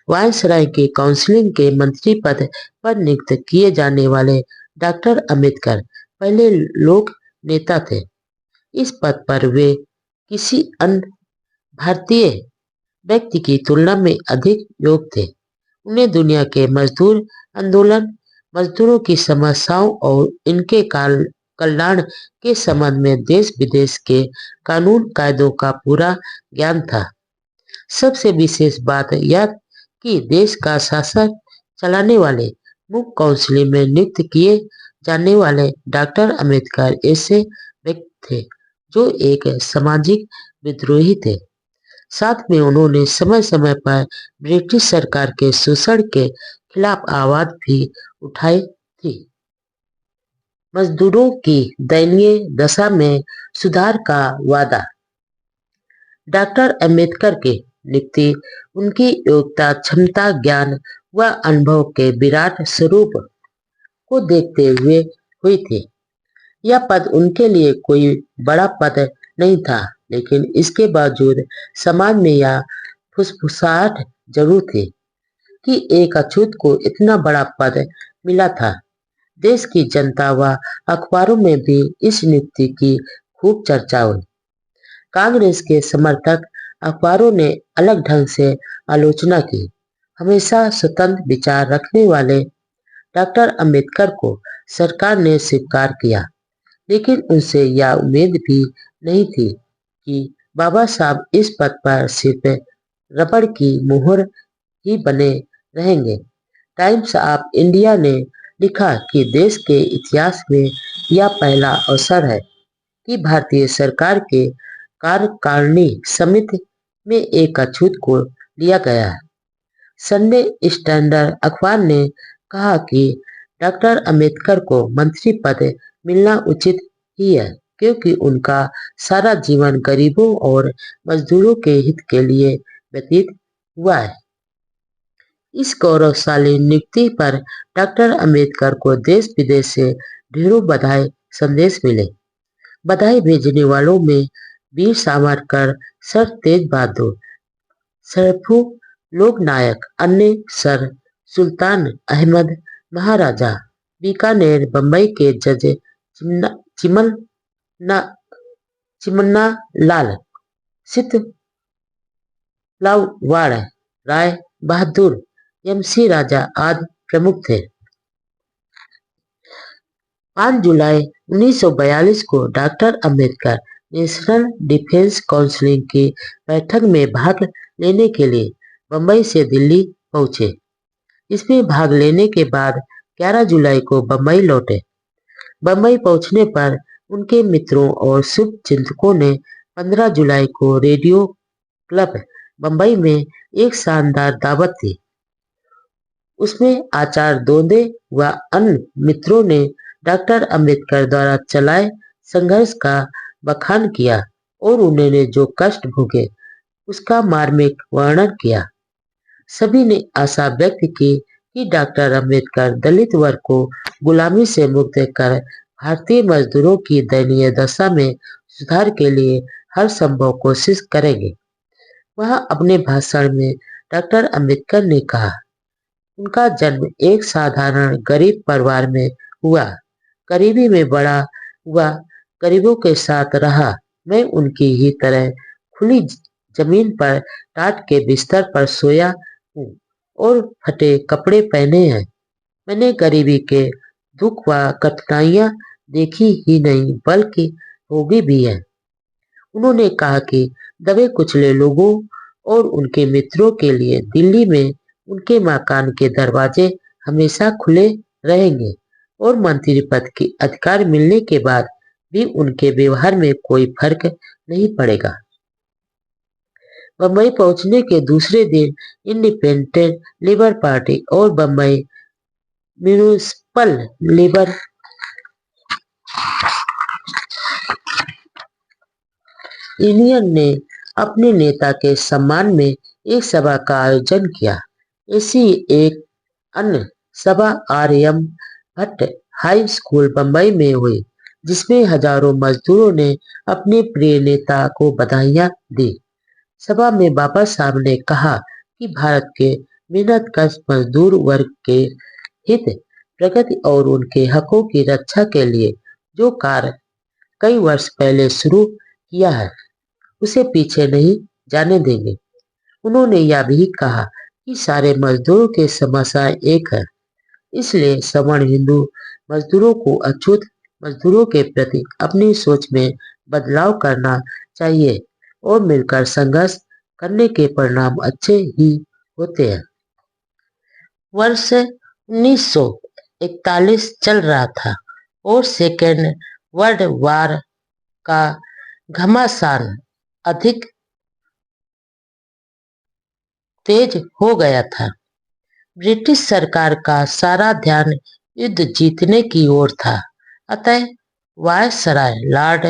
वायसराय के काउंसिल के मंत्री पद पर नियुक्त किए जाने वाले डॉक्टर अंबेडकर पहले लोक नेता थे। इस पद पर वे किसी अन्य भारतीय व्यक्ति की तुलना में अधिक योग्य थे। उन्हें दुनिया के मजदूर आंदोलन, मजदूरों की समस्याओं और इनके कल्याण के संबंध में देश विदेश के कानून कायदों का पूरा ज्ञान था। सबसे विशेष बात यह कि देश का शासन चलाने वाले मुख्य काउंसिल में नियुक्त किए जाने वाले डॉक्टर अंबेडकर ऐसे व्यक्ति थे जो एक सामाजिक विद्रोही थे। साथ में उन्होंने समय समय पर ब्रिटिश सरकार के शोषण के खिलाफ आवाज भी उठाई थी। मजदूरों की दयनीय दशा में सुधार का वादा। डॉक्टर अंबेडकर की नियुक्ति उनकी योग्यता, क्षमता, ज्ञान व अनुभव के विराट स्वरूप को देखते हुए हुई थी। यह पद उनके लिए कोई बड़ा पद नहीं था, लेकिन इसके बावजूद समाज में यह फुसफुसाहट जरूर थी कि एक अछूत को इतना बड़ा पद मिला था। देश की जनता व अखबारों में भी इस नियुक्ति की खूब चर्चा हुई। कांग्रेस के समर्थक अखबारों ने अलग ढंग से आलोचना की। हमेशा स्वतंत्र विचार रखने वाले डॉक्टर अंबेडकर को सरकार ने स्वीकार किया, लेकिन उनसे यह उम्मीद भी नहीं थी कि बाबा साहब इस पद पर सिर्फ रबड़ की मुहर ही बने रहेंगे। टाइम्स ऑफ इंडिया ने लिखा कि देश के इतिहास में यह पहला अवसर है कि भारतीय सरकार के कार्यकारिणी समिति में एक अछूत को लिया गया है। संडे स्टैंडर्ड अखबार ने कहा कि डॉक्टर अंबेडकर को मंत्री पद मिलना उचित ही है, क्योंकि उनका सारा जीवन गरीबों और मजदूरों के हित के लिए व्यतीत हुआ है। इस गौरवशाली नियुक्ति पर डॉक्टर अंबेडकर को देश विदेश से ढेरों बधाई संदेश मिले। बधाई भेजने वालों में वीर सावरकर, सर तेज बहादुर, सरफू लोकनायक, अन्य सर सुल्तान अहमद, महाराजा बीकानेर, बम्बई के जज चिमन चिमन्ना लाल, सितलावाड़ राय बहादुर, एमसी राजा आदि प्रमुख थे। 5 जुलाई 1942 को doctor Ambedkar national defence council की बैठक में भाग लेने के लिए बम्बई से दिल्ली पहुंचे। इसमें भाग लेने के बाद 11 जुलाई को बम्बई लौटे। बम्बई पहुंचने पर उनके मित्रों और शुभचिंतकों ने 15 जुलाई को रेडियो क्लब बम्बई में एक शानदार दावत दी। उसमें आचार्य दोदे व अन्य मित्रों ने डॉक्टर अंबेडकर द्वारा चलाए संघर्ष का बखान किया और उन्होंने जो कष्ट भोगे उसका मार्मिक वर्णन किया। सभी ने आशा व्यक्त की कि डॉक्टर अंबेडकर दलित वर्ग को गुलामी से मुक्त कर भारतीय मजदूरों की दयनीय दशा में सुधार के लिए हर संभव कोशिश करेंगे। वह अपने भाषण में डॉक्टर अंबेडकर ने कहा, उनका जन्म एक साधारण गरीब परिवार में हुआ, गरीबी में बड़ा हुआ, गरीबों के साथ रहा। मैं उनकी ही तरह खुली जमीन पर टाट के बिस्तर पर सोया हूँ और फटे कपड़े पहने हैं। मैंने गरीबी के दुख व कठिनाइयां देखी ही नहीं बल्कि भोगी भी है। उन्होंने कहा कि दबे कुचले लोगों और उनके मित्रों के लिए दिल्ली में उनके मकान के दरवाजे हमेशा खुले रहेंगे और मंत्री पद की अधिकार मिलने के बाद भी उनके व्यवहार में कोई फर्क नहीं पड़ेगा। बम्बई पहुंचने के दूसरे दिन इंडिपेंडेंट लेबर पार्टी और बम्बई म्यूनिसिपल लेबर यूनियन ने अपने नेता के सम्मान में एक सभा का आयोजन किया। ऐसी एक अन्य सभा RM. Bhatt high school Bombay में हुई, जिसमें हजारों मजदूरों ने अपने प्रिय नेता को बधाइयां दी। सभा में बाबा साहब ने कहा कि भारत के मेहनतकश मजदूर वर्ग के हित, प्रगति और उनके हकों की रक्षा के लिए जो कार्य कई वर्ष पहले शुरू किया है उसे पीछे नहीं जाने देंगे। उन्होंने यह भी कहा कि सारे मजदूरों की समस्या एक है, इसलिए सवर्ण हिंदू मजदूरों को अछूत मजदूरों के प्रति अपनी सोच में बदलाव करना चाहिए और मिलकर संघर्ष करने के परिणाम अच्छे ही होते हैं। वर्ष 1941 चल रहा था और सेकेंड वर्ल्ड वॉर का घमासान अधिक तेज हो गया था। ब्रिटिश सरकार का सारा ध्यान युद्ध जीतने की ओर था। अतः वायसराय लॉर्ड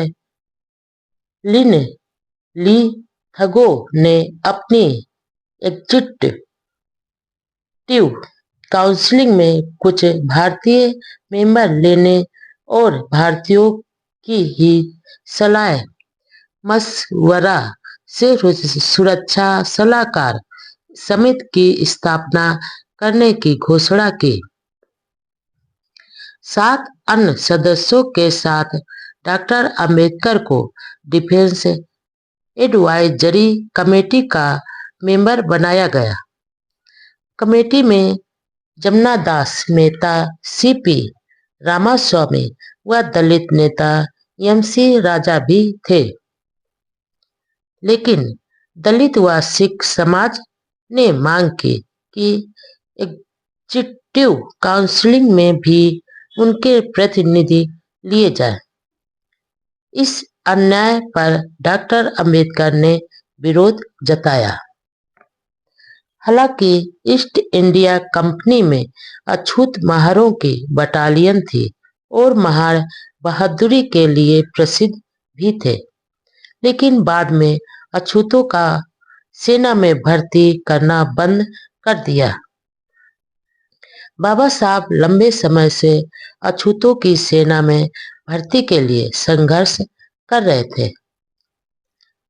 लिनथगो ने अपनी एग्जीक्यूटिव काउंसिल में कुछ भारतीय मेंबर लेने और भारतीयों की ही सलाह मशवरा से सुरक्षा सलाहकार समिति की स्थापना करने की घोषणा की। 7 अन्य सदस्यों के साथ डॉक्टर अंबेडकर को डिफेंस एडवाइजरी कमेटी का मेंबर बनाया गया। कमेटी में जमनादास मेहता, सीपी रामास्वामी व दलित नेता एमसी राजा भी थे, लेकिन दलित व सिख समाज ने मांग की कि एग्जीक्यूटिव काउंसिल में भी उनके प्रतिनिधि लिए जाएं। इस अन्याय पर डॉक्टर अंबेडकर ने विरोध जताया। हालांकि ईस्ट इंडिया कंपनी में अछूत महारों की बटालियन थी और महार बहादुरी के लिए प्रसिद्ध भी थे, लेकिन बाद में अछूतों का सेना में भर्ती करना बंद कर दिया। बाबा साहब लंबे समय से अछूतों की सेना में भर्ती के लिए संघर्ष कर रहे थे।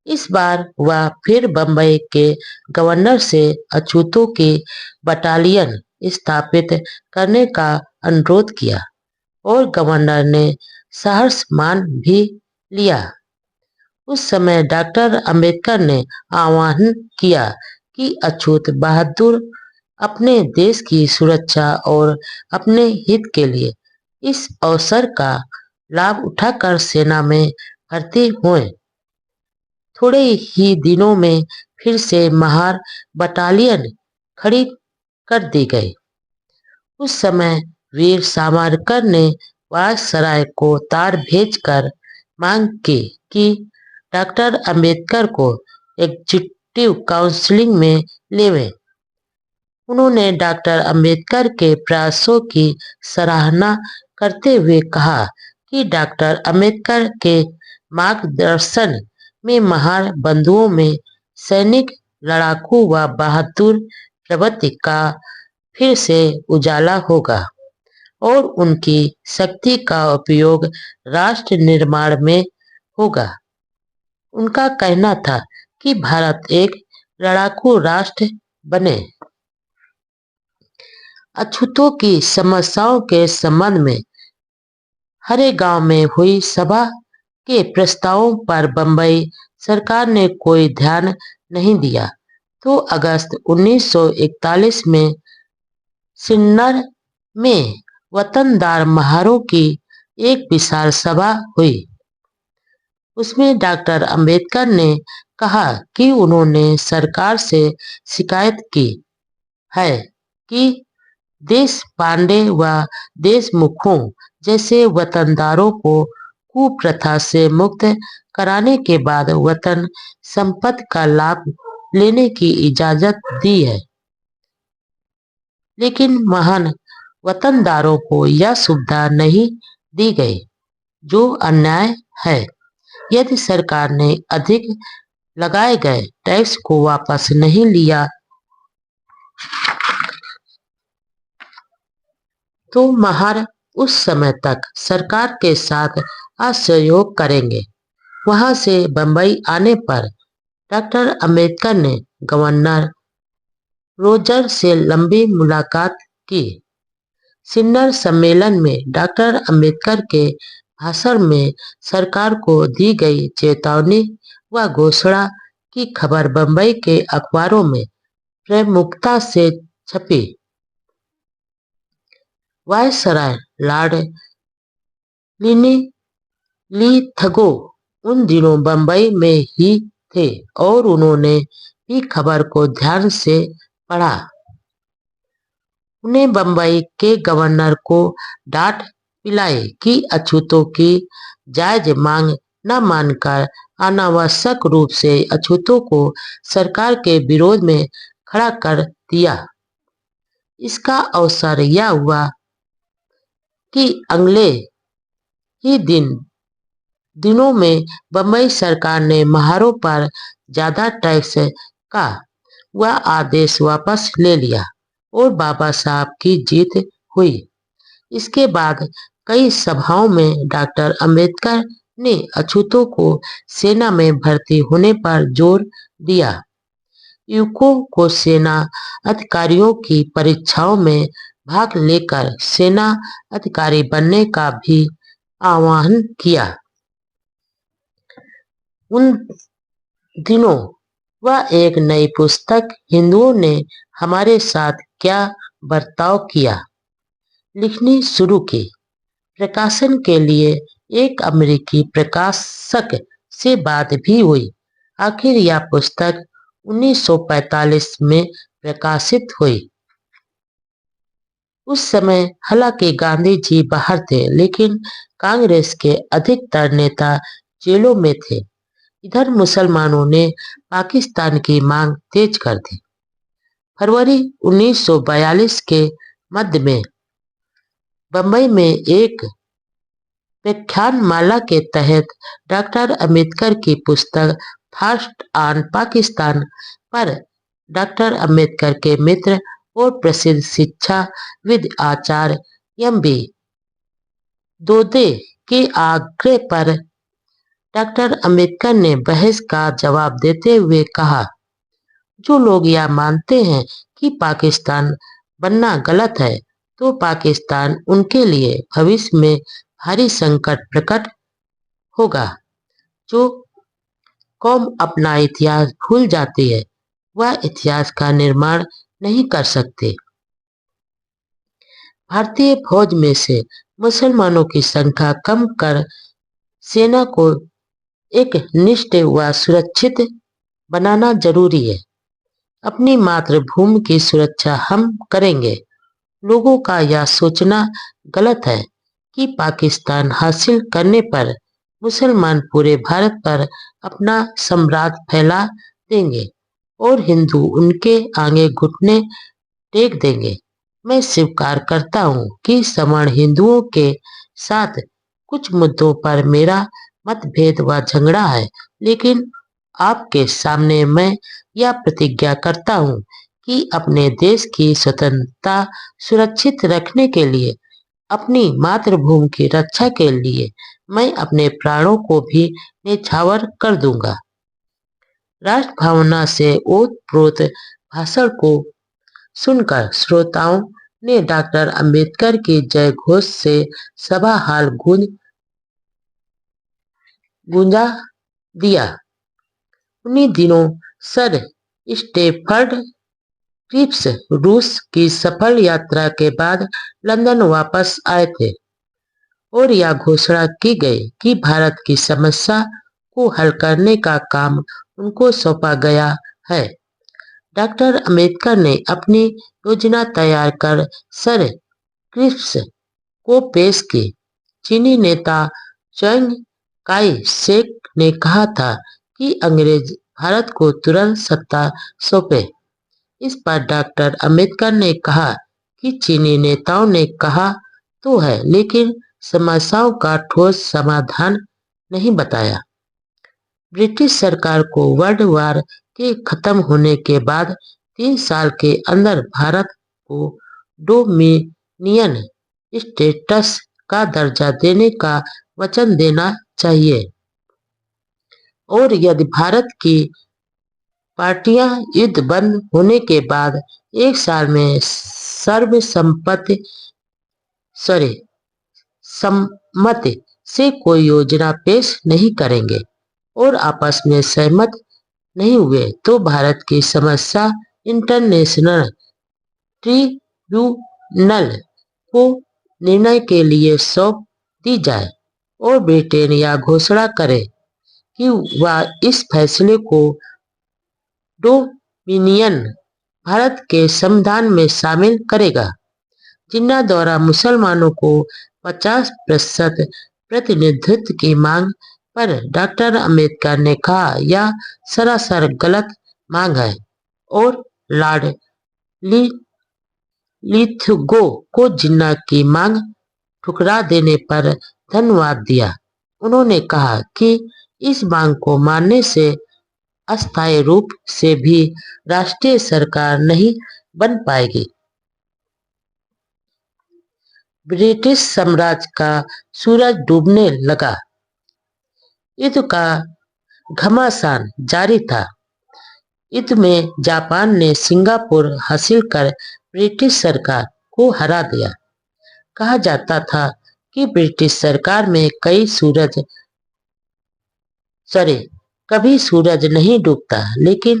इस बार वह फिर बंबई के गवर्नर से अछूतों की बटालियन स्थापित करने का अनुरोध किया और गवर्नर ने सहर्ष मान भी लिया। उस समय डॉक्टर अंबेडकर ने आह्वान किया कि अछूत बहादुर अपने देश की सुरक्षा और अपने हित के लिए इस अवसर का लाभ उठाकर सेना में भर्ती हुए। थोड़े ही दिनों में फिर से महार बटालियन खड़ी कर दी गई। उस समय वीर सावरकर ने वायसराय को तार भेजकर मांग की कि डॉक्टर अंबेडकर को एग्जीक्यूटिव काउंसिल में लेवें। उन्होंने डॉक्टर अंबेडकर के प्रयासों की सराहना करते हुए कहा कि डॉक्टर अंबेडकर के मार्गदर्शन में महार बंधुओं में सैनिक, लड़ाकू व बहादुर प्रवृत्ति का फिर से उजाला होगा और उनकी शक्ति का उपयोग राष्ट्र निर्माण में होगा। उनका कहना था कि भारत एक लड़ाकू राष्ट्र बने। अछूतों की समस्याओं के संबंध में हरे गांव में हुई सभा के प्रस्तावों पर बंबई सरकार ने कोई ध्यान नहीं दिया, तो अगस्त 1941 में सिन्नर में वतनदार महारों की एक विशाल सभा हुई। उसमें डॉक्टर अंबेडकर ने कहा कि उन्होंने सरकार से शिकायत की है कि देश पांडे व देशमुखों जैसे वतनदारों को कुप्रथा से मुक्त कराने के बाद वतन संपत्ति का लाभ लेने की इजाजत दी है, लेकिन महान वतनदारों को यह सुविधा नहीं दी गई, जो अन्याय है। यदि सरकार ने अधिक लगाए गए टैक्स को वापस नहीं लिया तो महार उस समय तक सरकार के साथ असहयोग करेंगे। वहां से बंबई आने पर डॉक्टर अंबेडकर ने गवर्नर रोजर से लंबी मुलाकात की। सिन्नर सम्मेलन में डॉक्टर अंबेडकर के भाषण में सरकार को दी गई चेतावनी व घोषणा की खबर बंबई के अखबारों में प्रमुखता से छपी। वायसराय लॉर्ड लिथगो उन दिनों बंबई में ही थे और उन्होंने भी खबर को ध्यान से पढ़ा। उन्हें बंबई के गवर्नर को डांट पिलाई कि अछूतों की जायज मांग न मानकर अनावश्यक रूप से अछूतों को सरकार के विरोध में खड़ा कर दिया। इसका अवसर यह हुआ कि अगले ही दिनों में बंबई सरकार ने महारों पर ज्यादा टैक्स का वह आदेश वापस ले लिया और बाबा साहब की जीत हुई। इसके बाद कई सभाओं में डॉक्टर अंबेडकर ने अछूतों को सेना में भर्ती होने पर जोर दिया। युवकों को सेना अधिकारियों की परीक्षाओं में भाग लेकर सेना अधिकारी बनने का भी आह्वान किया। उन दिनों वह एक नई पुस्तक हिंदुओं ने हमारे साथ क्या बर्ताव किया लिखनी शुरू की। प्रकाशन के लिए एक अमेरिकी प्रकाशक से बात भी हुई। आखिर यह पुस्तक 1945 में प्रकाशित हुई। उस समय हालांकि गांधी जी बाहर थे, लेकिन कांग्रेस के अधिकतर नेता जेलों में थे। इधर मुसलमानों ने पाकिस्तान की मांग तेज कर दी। फरवरी 1942 के मध्य में बंबई में एक व्याख्यानमाला के तहत डॉक्टर अंबेडकर की पुस्तक फास्ट ऑन पाकिस्तान पर डॉक्टर अंबेडकर के मित्र और प्रसिद्ध शिक्षाविद आचार्य एम बी दोदे के आग्रह पर डॉक्टर अंबेडकर ने बहस का जवाब देते हुए कहा, जो लोग यह मानते हैं कि पाकिस्तान बनना गलत है, तो पाकिस्तान उनके लिए भविष्य में भारी संकट प्रकट होगा। जो कौम अपना इतिहास भूल जाती है, वह इतिहास का निर्माण नहीं कर सकते। भारतीय फौज में से मुसलमानों की संख्या कम कर सेना को एक निष्ठ व सुरक्षित बनाना जरूरी है। अपनी मातृभूमि की सुरक्षा हम करेंगे। लोगों का यह सोचना गलत है कि पाकिस्तान हासिल करने पर मुसलमान पूरे भारत पर अपना साम्राज्य फैला देंगे और हिंदू उनके आगे घुटने टेक देंगे। मैं स्वीकार करता हूँ कि सवर्ण हिंदुओं के साथ कुछ मुद्दों पर मेरा मतभेद व झगड़ा है, लेकिन आपके सामने मैं यह प्रतिज्ञा करता हूँ कि अपने देश की स्वतंत्रता सुरक्षित रखने के लिए, अपनी मातृभूमि की रक्षा के लिए मैं अपने प्राणों को भी न्यौछावर कर दूंगा। राष्ट्र भावना से ओतप्रोत भाषण को सुनकर श्रोताओं ने डॉक्टर अंबेडकर की जय घोष से सभा हाल गूंजा दिया। उन्हीं दिनों सर स्टेफर्ड क्रिप्स रूस की सफल यात्रा के बाद लंदन वापस आए थे और यह घोषणा की गई कि भारत की समस्या को हल करने का काम उनको सौंपा गया है। डॉक्टर अंबेडकर ने अपनी योजना तैयार कर सर क्रिप्स को पेश की। चीनी नेता च्यांग काई शेक ने कहा था कि अंग्रेज भारत को तुरंत सत्ता सौंपे। इस पर डॉक्टर अंबेडकर ने कहा कि चीनी नेताओं ने कहा तो है, लेकिन समस्याओं का ठोस समाधान नहीं बताया। ब्रिटिश सरकार को वर्ल्ड वार के खत्म होने के बाद 3 साल के अंदर भारत को डोमिनियन स्टेटस का दर्जा देने का वचन देना चाहिए और यदि भारत की पार्टियां युद्ध बंद होने के बाद 1 साल में सम्मति से कोई योजना पेश नहीं करेंगे और आपस में सहमत नहीं हुए, तो भारत की समस्या इंटरनेशनल ट्रिब्यूनल को निर्णय के लिए सौंप दी जाए और ब्रिटेन यह घोषणा करे कि वह इस फैसले को डोमिनियन भारत के संविधान में शामिल करेगा। जिन्ना द्वारा मुसलमानों को 50% प्रतिनिधित्व की मांग पर डॉक्टर अंबेडकर ने कहा, यह सरासर गलत मांग है और लॉर्ड लिथगो को जिन्ना की मांग ठुकरा देने पर धन्यवाद दिया। उन्होंने कहा कि इस मांग को मानने से अस्थायी रूप से भी राष्ट्रीय सरकार नहीं बन पाएगी। ब्रिटिश साम्राज्य का सूरज डूबने लगा। युद्ध का घमासान जारी था। युद्ध में जापान ने सिंगापुर हासिल कर ब्रिटिश सरकार को हरा दिया। कहा जाता था कि ब्रिटिश सरकार में कभी सूरज नहीं डूबता, लेकिन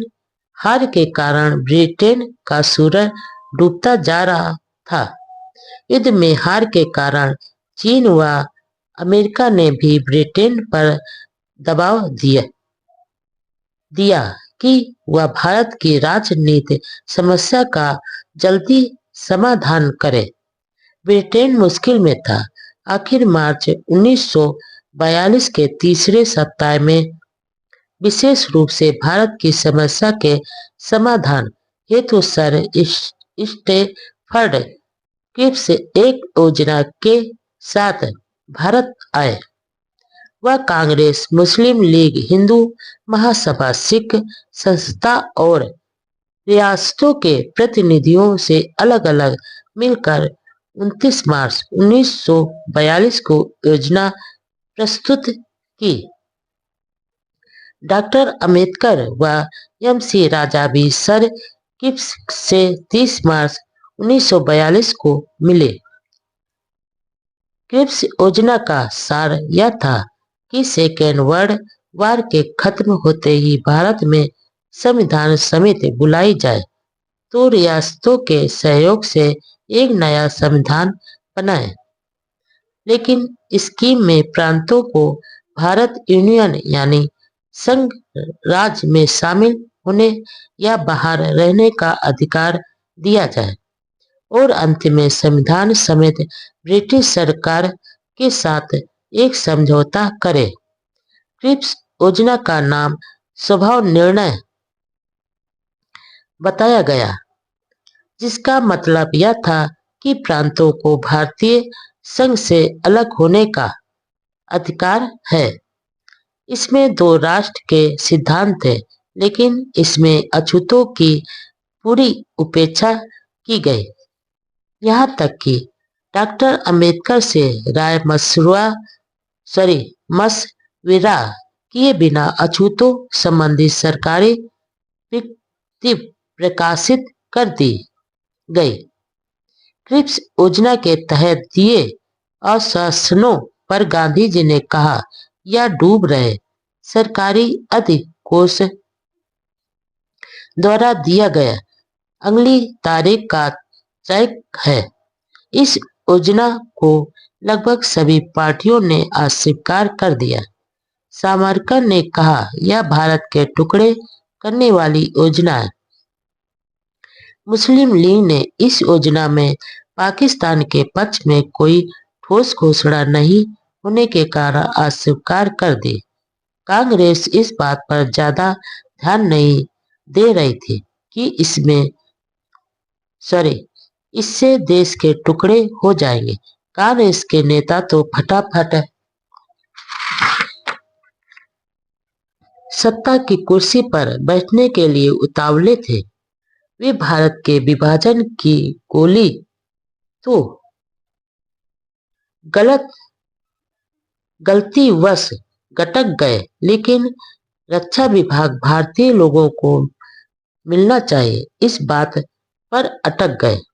हार के कारण ब्रिटेन का सूरज डूबता जा रहा था। युद्ध में हार के कारण चीन व अमेरिका ने भी ब्रिटेन पर दबाव दिया कि वह भारत की राजनीतिक समस्या का जल्दी समाधान करे। ब्रिटेन मुश्किल में था। आखिर मार्च 1942 के तीसरे सप्ताह में विशेष रूप से भारत की समस्या के समाधान हेतु सर स्टेफर्ड क्रिप्स एक योजना के साथ भारत आए। वह कांग्रेस, मुस्लिम लीग, हिंदू महासभा, सिख संस्था और रियासतों के प्रतिनिधियों से अलग अलग मिलकर 29 मार्च 1942 को योजना प्रस्तुत की। डॉक्टर अंबेडकर व एम.सी. राजा भी सर किप्स से 30 मार्च 1942 को मिले। क्रिप्स योजना का सार यह था कि सेकेंड वर्ल्ड वार के खत्म होते ही भारत में संविधान समिति बुलाई जाए तो रियासतों के सहयोग से एक नया संविधान बनाए। लेकिन स्कीम में प्रांतों को भारत यूनियन यानी संघ राज्य में शामिल होने या बाहर रहने का अधिकार दिया जाए और अंत में संविधान समेत ब्रिटिश सरकार के साथ एक समझौता करे। क्रिप्स योजना का नाम स्वभाव निर्णय बताया गया, जिसका मतलब यह था कि प्रांतों को भारतीय संघ से अलग होने का अधिकार है। इसमें दो राष्ट्र के सिद्धांत थे, लेकिन इसमें अछूतों की पूरी उपेक्षा की गई। यहाँ तक कि डॉक्टर अंबेडकर से राय मशविरा किए बिना अछूतों संबंधी सरकारी विज्ञप्ति प्रकाशित कर दी गई। क्रिप्स योजना के तहत दिए आश्वासनों पर गांधी जी ने कहा, यह डूब रहे सरकारी अधिकोष द्वारा दिया गया अगली तारीख का चेक है। इस योजना को लगभग सभी पार्टियों ने अस्वीकार कर दिया। सावरकर ने कहा, यह भारत के टुकड़े करने वाली योजना है। मुस्लिम लीग ने इस योजना में पाकिस्तान के पक्ष में कोई ठोस घोषणा नहीं होने के कारण अस्वीकार कर दी। कांग्रेस इस बात पर ज्यादा ध्यान नहीं दे रही थी कि इससे देश के टुकड़े हो जाएंगे। कांग्रेस के नेता तो फटाफट सत्ता की कुर्सी पर बैठने के लिए उतावले थे। वे भारत के विभाजन की गोली तो गलतीवश गटक गए, लेकिन रक्षा विभाग भारतीय लोगों को मिलना चाहिए इस बात पर अटक गए।